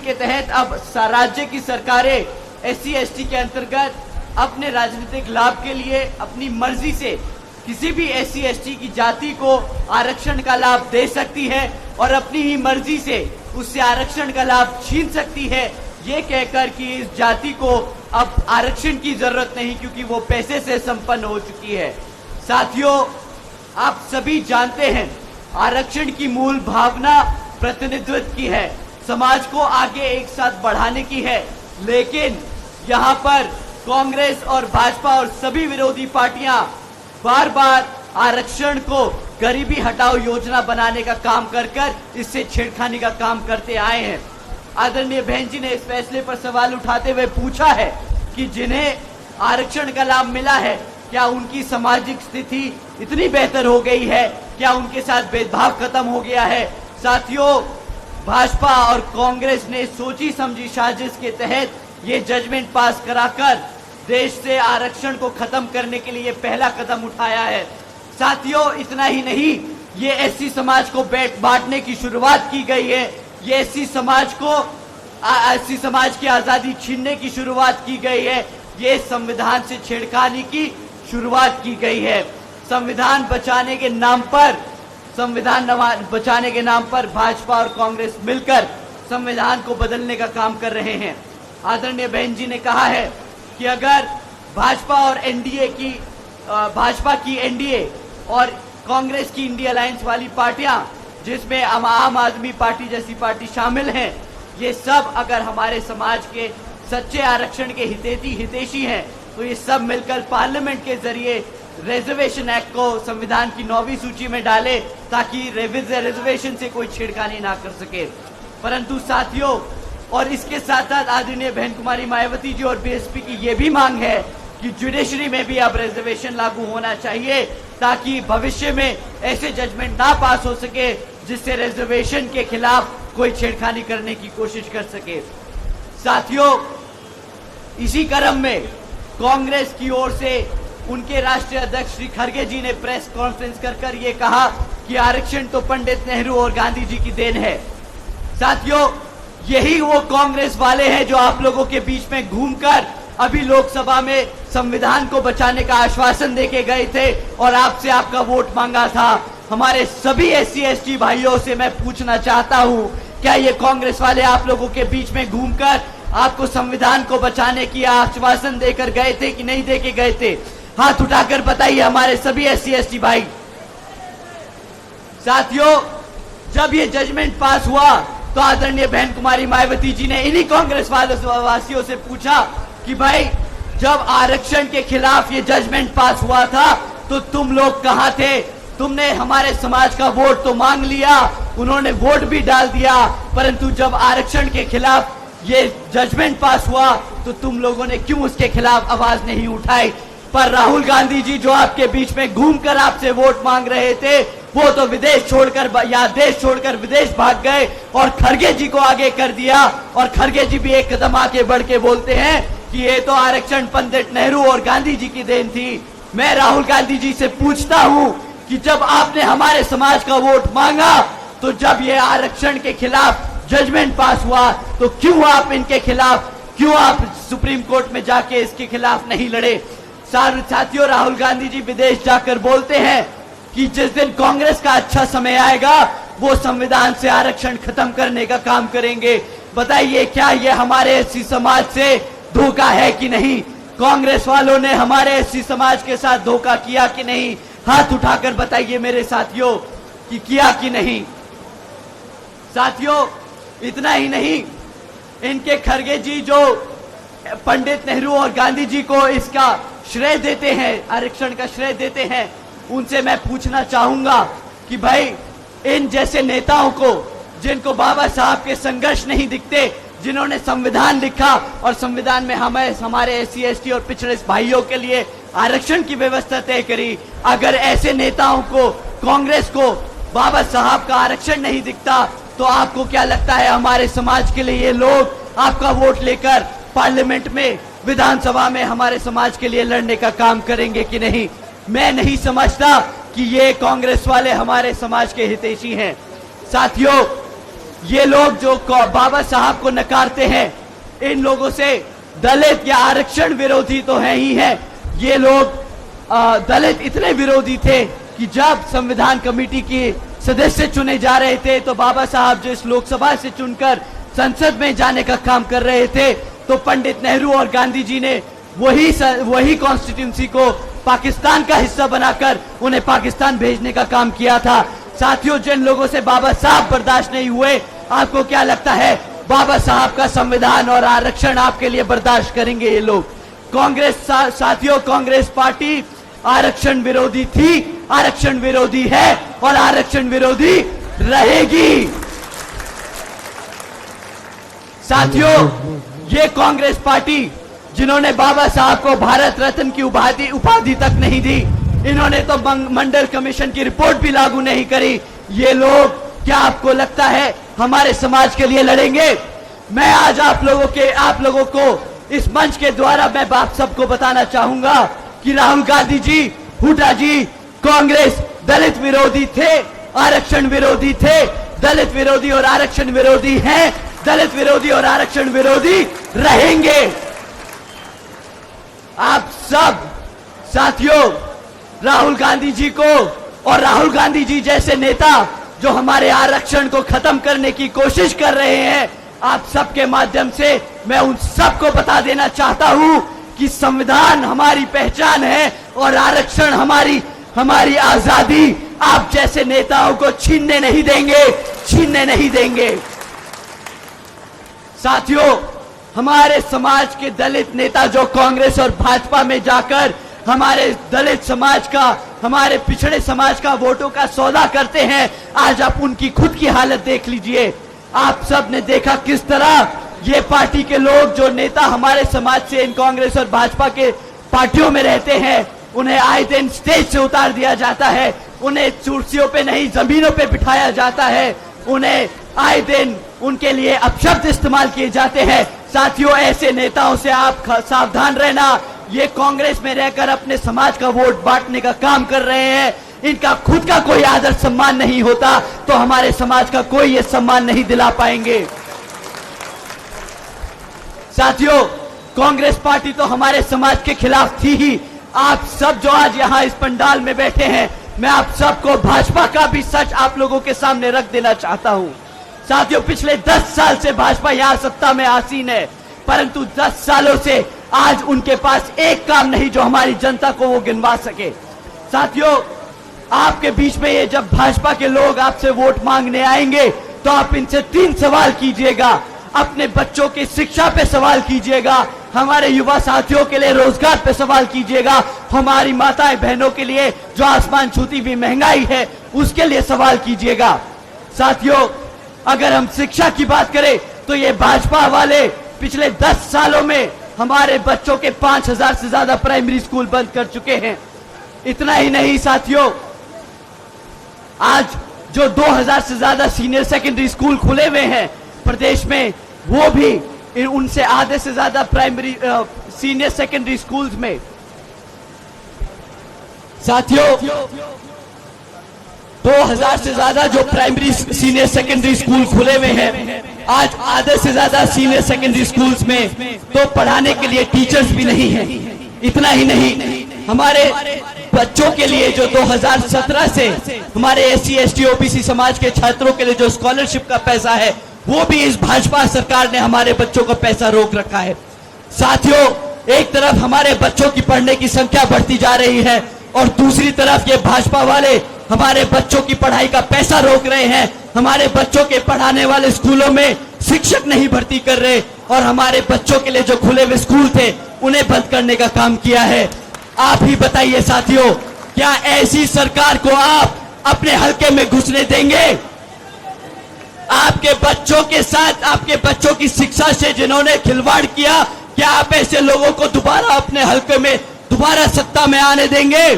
के तहत अब राज्य की सरकारें SC ST के अंतर्गत अपने राजनीतिक लाभ के लिए अपनी मर्जी से किसी भी SC ST की जाति को आरक्षण का लाभ दे सकती है और अपनी ही मर्जी से उससे आरक्षण का लाभ छीन सकती है, ये कहकर कि इस जाति को अब आरक्षण की जरूरत नहीं क्योंकि वो पैसे से संपन्न हो चुकी है। साथियों, आप सभी जानते हैं, आरक्षण की मूल भावना प्रतिनिधित्व की है, समाज को आगे एक साथ बढ़ाने की है, लेकिन यहाँ पर कांग्रेस और भाजपा और सभी विरोधी पार्टियां बार बार आरक्षण को गरीबी हटाओ योजना बनाने का काम कर इससे छेड़खानी का काम करते आए हैं। आदरणीय बहन जी ने इस फैसले पर सवाल उठाते हुए पूछा है कि जिन्हें आरक्षण का लाभ मिला है, क्या उनकी सामाजिक स्थिति इतनी बेहतर हो गई है, क्या उनके साथ भेदभाव खत्म हो गया है? साथियों, भाजपा और कांग्रेस ने सोची समझी साजिश के तहत ये जजमेंट पास कराकर देश से आरक्षण को खत्म करने के लिए पहला कदम उठाया है। साथियों, इतना ही नहीं, ये SC समाज को बांटने की शुरुआत की गई है, ये SC समाज की आजादी छीनने की शुरुआत की गई है, ये संविधान से छेड़खानी की शुरुआत की गई है। संविधान बचाने के नाम पर भाजपा और कांग्रेस मिलकर संविधान को बदलने का काम कर रहे हैं। आदरणीय बहन जी ने कहा है कि अगर भाजपा की NDA और कांग्रेस की इंडिया अलायंस वाली पार्टियां, जिसमें आम आदमी पार्टी जैसी पार्टी शामिल हैं, ये सब अगर हमारे समाज के सच्चे आरक्षण के हितैषी हैं, तो ये सब मिलकर पार्लियामेंट के जरिए रिजर्वेशन एक्ट को संविधान की 9वीं सूची में डाले ताकि रिजर्वेशन से कोई छेड़खानी ना कर सके। परंतु साथियों, और इसके साथ साथ आदरणीय बहन कुमारी मायावती जी और BSP की ये भी मांग है कि जुडिशरी में भी अब रिजर्वेशन लागू होना चाहिए ताकि भविष्य में ऐसे जजमेंट ना पास हो सके जिससे रिजर्वेशन के खिलाफ कोई छेड़खानी करने की कोशिश कर सके। साथियों, इसी क्रम में कांग्रेस की ओर से उनके राष्ट्रीय अध्यक्ष श्री खड़गे जी ने प्रेस कॉन्फ्रेंस कर ये कहा कि आरक्षण तो पंडित नेहरू और गांधी जी की देन है। साथियों, यही वो कांग्रेस वाले हैं जो आप लोगों के बीच में घूमकर अभी लोकसभा में संविधान को बचाने का आश्वासन देके गए थे और आपसे आपका वोट मांगा था। हमारे सभी SC ST भाइयों से मैं पूछना चाहता हूं, क्या ये कांग्रेस वाले आप लोगों के बीच में घूमकर आपको संविधान को बचाने की आश्वासन देकर गए थे कि नहीं देके गए थे? हाथ उठाकर बताइए हमारे सभी SC ST भाई। साथियों, जब ये जजमेंट पास हुआ तो आदरणीय बहन कुमारी मायावती जी ने इन्हीं कांग्रेस वासियों से पूछा कि भाई, जब आरक्षण के खिलाफ ये जजमेंट पास हुआ था तो तुम लोग कहां थे? तुमने हमारे समाज का वोट तो मांग लिया, उन्होंने वोट भी डाल दिया, परंतु जब आरक्षण के खिलाफ ये जजमेंट पास हुआ तो तुम लोगों ने क्यों उसके खिलाफ आवाज नहीं उठाई? पर राहुल गांधी जी जो आपके बीच में घूमकर आपसे वोट मांग रहे थे, वो तो विदेश छोड़कर या देश छोड़कर विदेश भाग गए और खड़गे जी को आगे कर दिया। और खड़गे जी भी एक कदम आगे बढ़ के बोलते हैं कि ये तो आरक्षण पंडित नेहरू और गांधी जी की देन थी। मैं राहुल गांधी जी से पूछता हूं कि जब आपने हमारे समाज का वोट मांगा, तो जब ये आरक्षण के खिलाफ जजमेंट पास हुआ, तो क्यों आप सुप्रीम कोर्ट में जाके इसके खिलाफ नहीं लड़े? साथियों, राहुल गांधी जी विदेश जाकर बोलते हैं कि जिस दिन कांग्रेस का अच्छा समय आएगा, वो संविधान से आरक्षण खत्म करने का काम करेंगे। बताइए, क्या ये हमारे SC समाज से धोखा है कि नहीं? कांग्रेस वालों ने हमारे SC समाज के साथ धोखा किया कि नहीं? हाथ उठाकर बताइए मेरे साथियों कि किया कि नहीं। साथियों, इतना ही नहीं, इनके खड़गे जी जो पंडित नेहरू और गांधी जी को इसका श्रेय देते हैं, आरक्षण का श्रेय देते हैं, उनसे मैं पूछना चाहूंगा कि भाई इन जैसे नेताओं को, जिनको बाबा साहब के संघर्ष नहीं दिखते, जिन्होंने संविधान लिखा और संविधान में हमारे SC ST और पिछड़े भाइयों के लिए आरक्षण की व्यवस्था तय करी, अगर ऐसे नेताओं को, कांग्रेस को बाबा साहब का आरक्षण नहीं दिखता, तो आपको क्या लगता है हमारे समाज के लिए ये लोग आपका वोट लेकर पार्लियामेंट में, विधानसभा में हमारे समाज के लिए लड़ने का काम करेंगे कि नहीं? मैं नहीं समझता कि ये कांग्रेस वाले हमारे समाज के हितैषी हैं। साथियों, ये लोग जो बाबा साहब को नकारते हैं, इन लोगों से दलित या आरक्षण विरोधी तो है ही है। ये लोग दलित इतने विरोधी थे कि जब संविधान कमेटी के सदस्य चुने जा रहे थे, तो बाबा साहब जो इस लोकसभा से चुनकर संसद में जाने का काम कर रहे थे, तो पंडित नेहरू और गांधी जी ने वही कॉन्स्टिट्यूंसी को पाकिस्तान का हिस्सा बनाकर उन्हें पाकिस्तान भेजने का काम किया था। साथियों, जिन लोगों से बाबा साहब बर्दाश्त नहीं हुए, आपको क्या लगता है बाबा साहब का संविधान और आरक्षण आपके लिए बर्दाश्त करेंगे ये लोग? कांग्रेस साथियों, कांग्रेस पार्टी आरक्षण विरोधी थी, आरक्षण विरोधी है और आरक्षण विरोधी रहेगी। साथियों, ये कांग्रेस पार्टी जिन्होंने बाबा साहब को भारत रत्न की उपाधि तक नहीं दी, इन्होंने तो मंडल कमीशन की रिपोर्ट भी लागू नहीं करी, ये लोग क्या आपको लगता है हमारे समाज के लिए लड़ेंगे? मैं आज आप लोगों को इस मंच के द्वारा मैं आप सबको बताना चाहूंगा कि राहुल गांधी जी, हुड्डा जी, कांग्रेस दलित विरोधी थे, आरक्षण विरोधी थे, दलित विरोधी और आरक्षण विरोधी हैं, दलित विरोधी और आरक्षण विरोधी रहेंगे। आप सब साथियों, राहुल गांधी जी को और राहुल गांधी जी जैसे नेता जो हमारे आरक्षण को खत्म करने की कोशिश कर रहे हैं, आप सबके माध्यम से मैं उन सबको बता देना चाहता हूं कि संविधान हमारी पहचान है और आरक्षण हमारी आजादी आप जैसे नेताओं को छीनने नहीं देंगे, छीनने नहीं देंगे। साथियों, हमारे समाज के दलित नेता जो कांग्रेस और भाजपा में जाकर हमारे दलित समाज का, हमारे पिछड़े समाज का वोटों का सौदा करते हैं, आज आप उनकी खुद की हालत देख लीजिए। आप सब ने देखा किस तरह ये पार्टी के लोग, जो नेता हमारे समाज से इन कांग्रेस और भाजपा के पार्टियों में रहते हैं, उन्हें आए दिन स्टेज से उतार दिया जाता है, उन्हें कुर्सियों पे नहीं जमीनों पे बिठाया जाता है, उन्हें आए दिन उनके लिए अपशब्द इस्तेमाल किए जाते हैं। साथियों, ऐसे नेताओं से आप सावधान रहना। ये कांग्रेस में रहकर अपने समाज का वोट बांटने का काम कर रहे हैं, इनका खुद का कोई आदर सम्मान नहीं होता, तो हमारे समाज का कोई ये सम्मान नहीं दिला पाएंगे। साथियों, कांग्रेस पार्टी तो हमारे समाज के खिलाफ थी ही। आप सब जो आज यहाँ इस पंडाल में बैठे हैं, मैं आप सबको भाजपा का भी सच आप लोगों के सामने रख देना चाहता हूं। साथियों, पिछले 10 साल से भाजपा यहाँ सत्ता में आसीन है, परंतु 10 सालों से आज उनके पास एक काम नहीं जो हमारी जनता को वो गिनवा सके। साथियों, आपके बीच में ये जब भाजपा के लोग आपसे वोट मांगने आएंगे, तो आप इनसे 3 सवाल कीजिएगा। अपने बच्चों की शिक्षा पे सवाल कीजिएगा, हमारे युवा साथियों के लिए रोजगार पे सवाल कीजिएगा, हमारी माताएं बहनों के लिए जो आसमान छूती हुई महंगाई है उसके लिए सवाल कीजिएगा। साथियों, अगर हम शिक्षा की बात करें तो ये भाजपा वाले पिछले 10 सालों में हमारे बच्चों के 5000 से ज्यादा प्राइमरी स्कूल बंद कर चुके हैं। इतना ही नहीं साथियों, आज जो 2000 से ज्यादा सीनियर सेकेंडरी स्कूल खुले हुए हैं प्रदेश में, वो भी उनसे आधे से ज्यादा प्राइमरी सीनियर सेकेंडरी स्कूल्स में। साथियों, 2000 से ज्यादा जो प्राइमरी सीनियर सेकेंडरी स्कूल खुले हुए हैं, आज आधे से ज्यादा सीनियर सेकेंडरी स्कूल्स में तो पढ़ाने के लिए टीचर्स भी नहीं है। इतना ही नहीं, हमारे बच्चों के लिए जो 2017 से हमारे SC ST OBC समाज के छात्रों के लिए जो स्कॉलरशिप का पैसा है, वो भी इस भाजपा सरकार ने हमारे बच्चों का पैसा रोक रखा है। साथियों, एक तरफ हमारे बच्चों की पढ़ने की संख्या बढ़ती जा रही है, और दूसरी तरफ ये भाजपा वाले हमारे बच्चों की पढ़ाई का पैसा रोक रहे हैं, हमारे बच्चों के पढ़ाने वाले स्कूलों में शिक्षक नहीं भर्ती कर रहे और हमारे बच्चों के लिए जो खुले हुए स्कूल थे उन्हें बंद करने का काम किया है। आप ही बताइए साथियों, क्या ऐसी सरकार को आप अपने हलके में घुसने देंगे? आपके बच्चों के साथ, आपके बच्चों की शिक्षा से जिन्होंने खिलवाड़ किया, क्या आप ऐसे लोगों को दोबारा अपने हलके में दोबारा सत्ता में आने देंगे?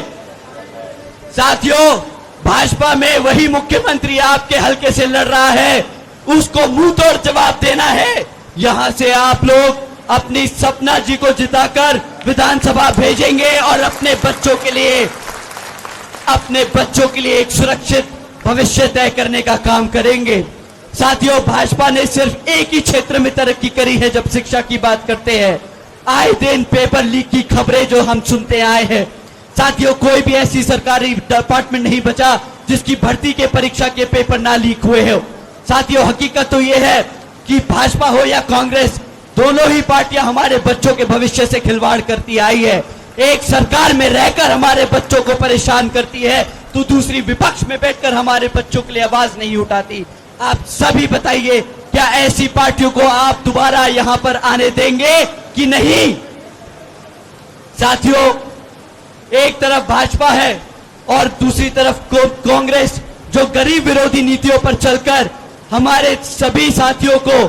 साथियों, भाजपा में वही मुख्यमंत्री आपके हलके से लड़ रहा है, उसको मुंह तोड़ जवाब देना है। यहां से आप लोग अपनी सपना जी को जिताकर विधानसभा भेजेंगे और अपने बच्चों के लिए एक सुरक्षित भविष्य तय करने का काम करेंगे। साथियों, भाजपा ने सिर्फ एक ही क्षेत्र में तरक्की करी है जब शिक्षा की बात करते हैं। आए दिन पेपर लीक की खबरें जो हम सुनते आए हैं। साथियों, कोई भी ऐसी सरकारी डिपार्टमेंट नहीं बचा जिसकी भर्ती के परीक्षा के पेपर ना लीक हुए हो। साथियों, हकीकत तो यह है कि भाजपा हो या कांग्रेस, दोनों ही पार्टियां हमारे बच्चों के भविष्य से खिलवाड़ करती आई है। एक सरकार में रहकर हमारे बच्चों को परेशान करती है तो दूसरी विपक्ष में बैठकर हमारे बच्चों के लिए आवाज नहीं उठाती। आप सभी बताइए, क्या ऐसी पार्टियों को आप दोबारा यहां पर आने देंगे कि नहीं? साथियों, एक तरफ भाजपा है और दूसरी तरफ कांग्रेस, जो गरीब विरोधी नीतियों पर चलकर हमारे सभी साथियों को,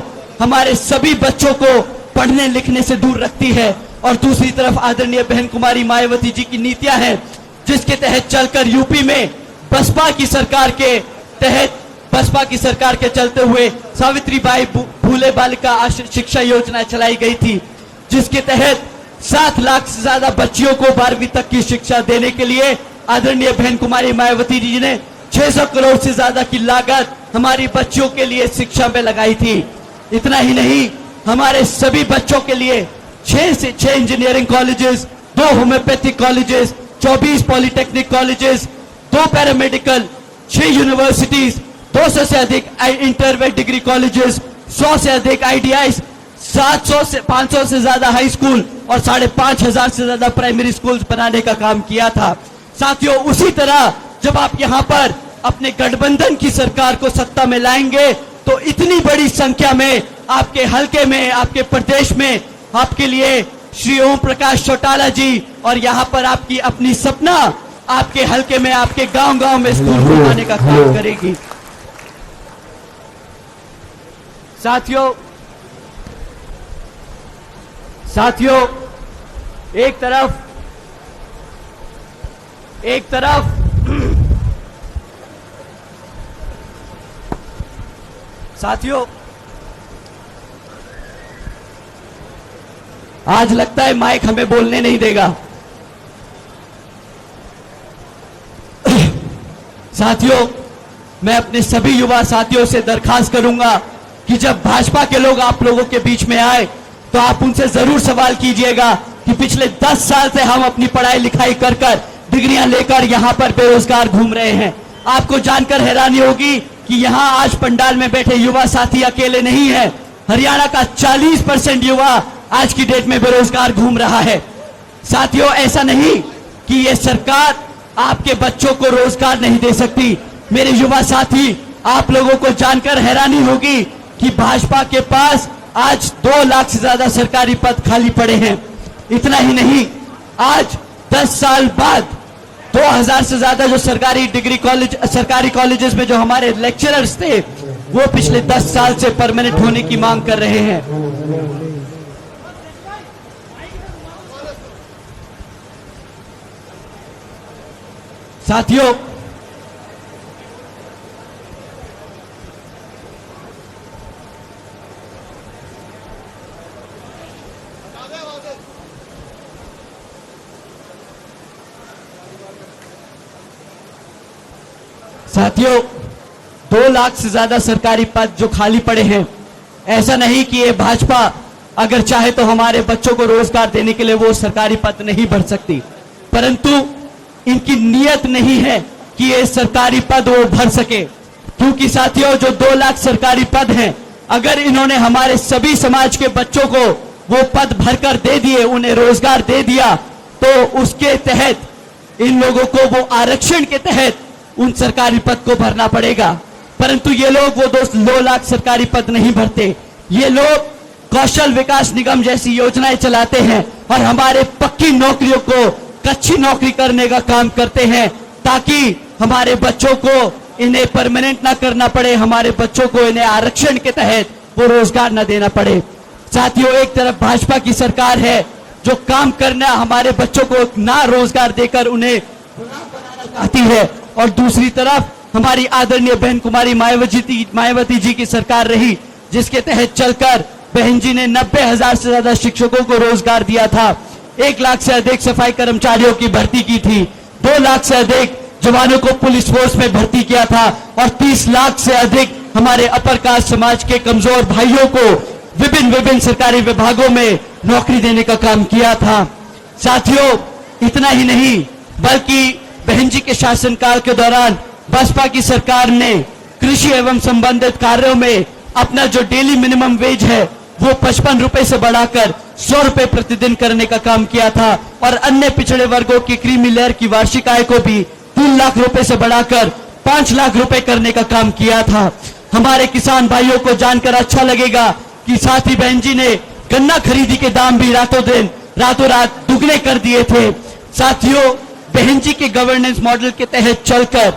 हमारे सभी बच्चों को पढ़ने लिखने से दूर रखती है। और दूसरी तरफ आदरणीय बहन कुमारी मायावती जी की नीतियां हैं, जिसके तहत चलकर यूपी में बसपा की सरकार के चलते हुए सावित्रीबाई फूले बालिका शिक्षा योजना चलाई गई थी, जिसके तहत 7 लाख से ज्यादा बच्चियों को 12वीं तक की शिक्षा देने के लिए आदरणीय बहन कुमारी मायावती जी ने 600 करोड़ से ज्यादा की लागत हमारी बच्चियों के लिए शिक्षा में लगाई थी। इतना ही नहीं, हमारे सभी बच्चों के लिए 6 से 6 engineering colleges, 2 homeopathic colleges, 24 polytechnic colleges, 2 paramedical, 6 universities, 200 से अधिक इंटरमीडिएट डिग्री कॉलेजेस, 100 से अधिक ITI, 700 से 500 से ज्यादा हाई स्कूल और 5,500 से ज्यादा प्राइमरी स्कूल्स बनाने का काम किया था। साथियों, उसी तरह जब आप यहां पर अपने गठबंधन की सरकार को सत्ता में लाएंगे तो इतनी बड़ी संख्या में आपके हलके में, आपके प्रदेश में आपके लिए श्री ओम प्रकाश चौटाला जी और यहां पर आपकी अपनी सपना आपके हलके में, आपके गांव-गांव में स्कूल बनाने का काम करेगी। साथियों, एक तरफ साथियों, आज लगता है माइक हमें बोलने नहीं देगा। साथियों, मैं अपने सभी युवा साथियों से दरखास्त करूंगा कि जब भाजपा के लोग आप लोगों के बीच में आए तो आप उनसे जरूर सवाल कीजिएगा कि पिछले 10 साल से हम अपनी पढ़ाई लिखाई कर डिग्रियां लेकर यहां पर बेरोजगार घूम रहे हैं। आपको जानकर हैरानी होगी कि यहां आज पंडाल में बैठे युवा साथी अकेले नहीं है। हरियाणा का 40% युवा आज की डेट में बेरोजगार घूम रहा है। साथियों, ऐसा नहीं कि ये सरकार आपके बच्चों को रोजगार नहीं दे सकती। मेरे युवा साथी, आप लोगों को जानकर हैरानी होगी कि भाजपा के पास आज 2 लाख से ज्यादा सरकारी पद खाली पड़े हैं। इतना ही नहीं, आज 10 साल बाद 2000 से ज्यादा जो सरकारी कॉलेजेस में जो हमारे लेक्चरर्स थे वो पिछले 10 साल से परमानेंट होने की मांग कर रहे हैं। साथियों, साथियों 2 लाख से ज्यादा सरकारी पद जो खाली पड़े हैं, ऐसा नहीं कि ये भाजपा अगर चाहे तो हमारे बच्चों को रोजगार देने के लिए वो सरकारी पद नहीं भर सकती, परंतु इनकी नीयत नहीं है कि ये सरकारी पद वो भर सके। क्योंकि साथियों, जो 2 लाख सरकारी पद हैं, अगर इन्होंने हमारे सभी समाज के बच्चों को वो पद भरकर दे दिए, उन्हें रोजगार दे दिया, तो उसके तहत इन लोगों को वो आरक्षण के तहत उन सरकारी पद को भरना पड़ेगा, परंतु ये लोग वो 2 लाख सरकारी पद नहीं भरते। ये लोग कौशल विकास निगम जैसी योजनाएं चलाते हैं और हमारे पक्की नौकरियों को कच्ची नौकरी करने का काम करते हैं, ताकि हमारे बच्चों को इन्हें परमानेंट ना करना पड़े, हमारे बच्चों को इन्हें आरक्षण के तहत वो रोजगार ना देना पड़े। साथियों, एक तरफ भाजपा की सरकार है जो काम करना हमारे बच्चों को ना रोजगार देकर उन्हें आती है, और दूसरी तरफ हमारी आदरणीय बहन कुमारी मायावती जी की सरकार रही, जिसके तहत चलकर बहन जी ने 90,000 से ज्यादा शिक्षकों को रोजगार दिया था, 1 लाख से अधिक सफाई कर्मचारियों की भर्ती की थी, 2 लाख से अधिक जवानों को पुलिस फोर्स में भर्ती किया था और 30 लाख से अधिक हमारे अपर कास्ट समाज के कमजोर भाइयों को विभिन्न सरकारी विभागों में नौकरी देने का काम किया था। साथियों, इतना ही नहीं बल्कि बहन जी के शासनकाल के दौरान बसपा की सरकार ने कृषि एवं संबंधित कार्यों में अपना जो डेली मिनिमम वेज है वो 55 रुपए से बढ़ाकर 100 रुपए प्रतिदिन करने का काम किया था, और अन्य पिछड़े वर्गों की क्रीमी लेयर की वार्षिक आय को भी 3 लाख रुपए से बढ़ाकर 5 लाख रुपए करने का काम किया था। हमारे किसान भाइयों को जानकर अच्छा लगेगा कि साथी बहन जी ने गन्ना खरीदी के दाम भी रातों रात दुगने कर दिए थे। साथियों, बहन जी के गवर्नेंस मॉडल के तहत चलकर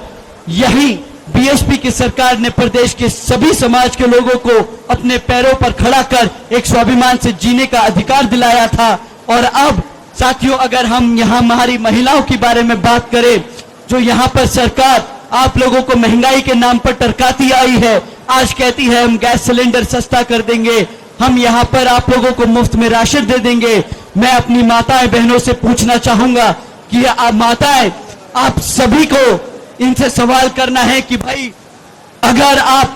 यही बीएसपी की सरकार ने प्रदेश के सभी समाज के लोगों को अपने पैरों पर खड़ा कर एक स्वाभिमान से जीने का अधिकार दिलाया था। और अब साथियों, अगर हम यहाँ हमारी महिलाओं के बारे में बात करें, जो यहाँ पर सरकार आप लोगों को महंगाई के नाम पर टरकाती आई है, आज कहती है हम गैस सिलेंडर सस्ता कर देंगे, हम यहाँ पर आप लोगों को मुफ्त में राशन दे देंगे। मैं अपनी माताएं बहनों से पूछना चाहूंगा कि आप माताएं, आप सभी को इनसे सवाल करना है कि भाई अगर आप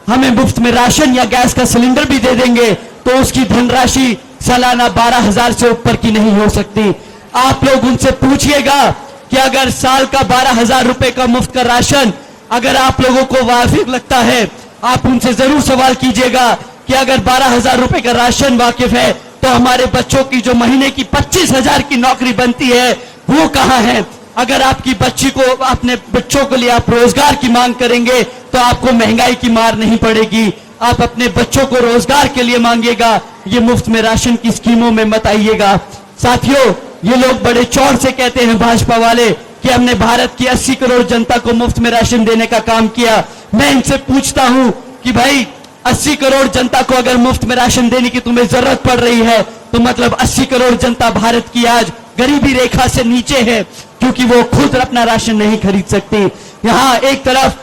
हमें मुफ्त में राशन या गैस का सिलेंडर भी दे देंगे तो उसकी धनराशि सालाना 12,000 से ऊपर की नहीं हो सकती। आप लोग उनसे पूछिएगा कि अगर साल का 12,000 रुपए का मुफ्त का राशन अगर आप लोगों को वाजिब लगता है, आप उनसे जरूर सवाल कीजिएगा कि अगर 12,000 रुपए का राशन वाकिफ है तो हमारे बच्चों की जो महीने की 25,000 की नौकरी बनती है वो कहां है। अगर आपकी बच्ची को, अपने बच्चों के लिए आप रोजगार की मांग करेंगे तो आपको महंगाई की मार नहीं पड़ेगी। आप अपने बच्चों को रोजगार के लिए मांगिएगा, ये मुफ्त में राशन की स्कीमों में मत आइएगा। साथियों, ये लोग बड़े चौड़ से कहते हैं भाजपा वाले कि हमने भारत की 80 करोड़ जनता को मुफ्त में राशन देने का काम किया। मैं इनसे पूछता हूं कि भाई 80 करोड़ जनता को अगर मुफ्त में राशन देने की तुम्हें जरूरत पड़ रही है तो मतलब 80 करोड़ जनता भारत की आज गरीबी रेखा से नीचे है, क्योंकि वो खुद अपना राशन नहीं खरीद सकती। यहाँ एक तरफ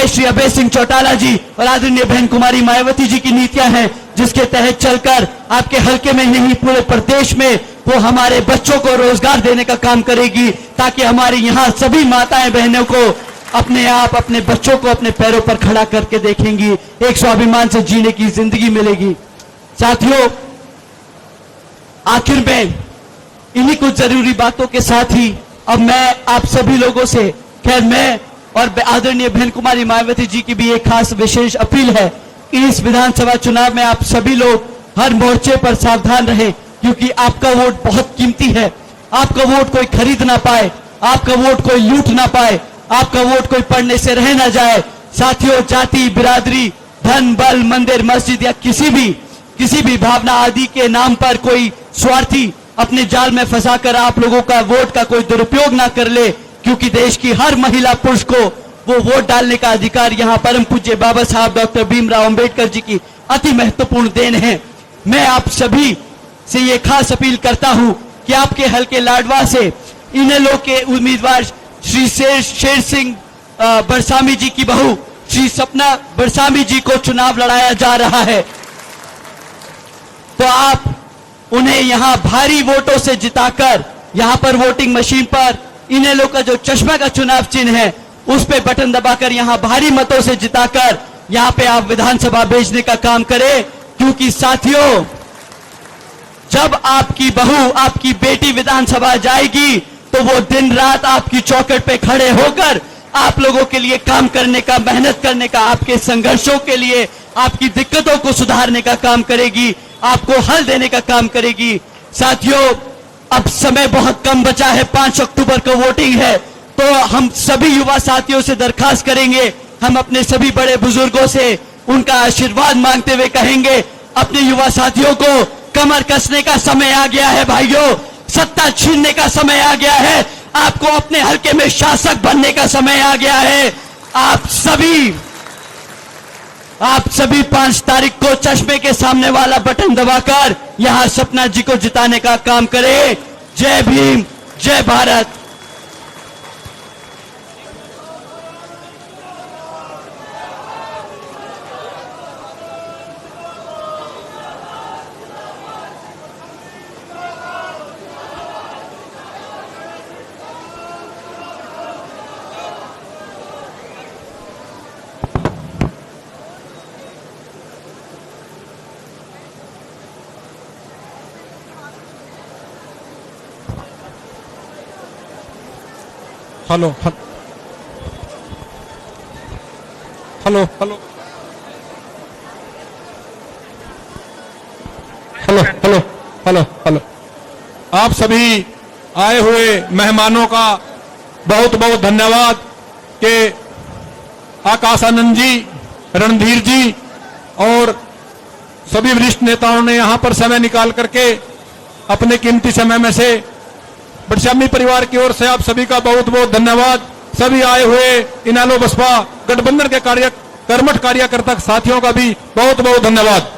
श्री अभय सिंह चौटाला जी और आदरणीय बहन कुमारी मायावती जी की नीतियां हैं, जिसके तहत चलकर आपके हल्के में नहीं पूरे प्रदेश में वो हमारे बच्चों को रोजगार देने का काम करेगी, ताकि हमारी यहाँ सभी माताएं बहनों को अपने आप, अपने बच्चों को अपने पैरों पर खड़ा करके देखेंगी, एक स्वाभिमान से जीने की जिंदगी मिलेगी। साथियों, आखिर में इन्हीं कुछ जरूरी बातों के साथ ही अब मैं आप सभी लोगों से, खैर मैं और आदरणीय बहन कुमारी मायावती जी की भी एक खास विशेष अपील है कि इस विधानसभा चुनाव में आप सभी लोग हर मोर्चे पर सावधान रहें, क्योंकि आपका वोट बहुत कीमती है। आपका वोट कोई खरीद ना पाए, आपका वोट कोई लूट ना पाए, आपका वोट कोई पढ़ने से रह ना जाए। साथियों, जाति, बिरादरी, धन, बल, मंदिर, मस्जिद या किसी भी भावना आदि के नाम पर कोई स्वार्थी अपने जाल में फंसाकर आप लोगों का वोट का कोई दुरुपयोग ना कर ले, क्योंकि देश की हर महिला पुरुष को वो वोट डालने का अधिकार यहाँ परम पूज्य बाबा साहब डॉक्टर भीमराव अंबेडकर जी की अति महत्वपूर्ण देन है। मैं आप सभी से ये खास अपील करता हूं कि आपके हल्के लाडवा से इनेलो के उम्मीदवार श्री शेर सिंह बरसामी जी की बहू श्री सपना बरसामी जी को चुनाव लड़ाया जा रहा है, तो आप उन्हें यहां भारी वोटों से जिताकर यहां पर वोटिंग मशीन पर इनेलो का जो चश्मा का चुनाव चिन्ह है उस पे बटन दबाकर यहां भारी मतों से जिताकर यहां पे आप विधानसभा भेजने का काम करें। क्योंकि साथियों, जब आपकी बहू, आपकी बेटी विधानसभा जाएगी तो वो दिन रात आपकी चौखट पे खड़े होकर आप लोगों के लिए काम करने का, मेहनत करने का, आपके संघर्षों के लिए, आपकी दिक्कतों को सुधारने का काम करेगी, आपको हल देने का काम करेगी। साथियों, अब समय बहुत कम बचा है, 5 अक्टूबर को वोटिंग है, तो हम सभी युवा साथियों से दरखास्त करेंगे, हम अपने सभी बड़े बुजुर्गों से उनका आशीर्वाद मांगते हुए कहेंगे, अपने युवा साथियों को कमर कसने का समय आ गया है भाइयों, सत्ता छीनने का समय आ गया है, आपको अपने हल्के में शासक बनने का समय आ गया है। आप सभी 5 तारीख को चश्मे के सामने वाला बटन दबाकर यहां सपना जी को जिताने का काम करें। जय भीम, जय Bharat. Hello hello hello hello hello hello hello आप सभी आए हुए मेहमानों का बहुत बहुत धन्यवाद कि आकाशानंद जी, रणधीर जी और सभी वरिष्ठ नेताओं ने यहां पर समय निकाल करके अपने कीमती समय में से बड़शामी परिवार की ओर से आप सभी का बहुत बहुत धन्यवाद। सभी आए हुए इनेलो बसपा गठबंधन के कर्मठ कार्यकर्ता साथियों का भी बहुत बहुत धन्यवाद।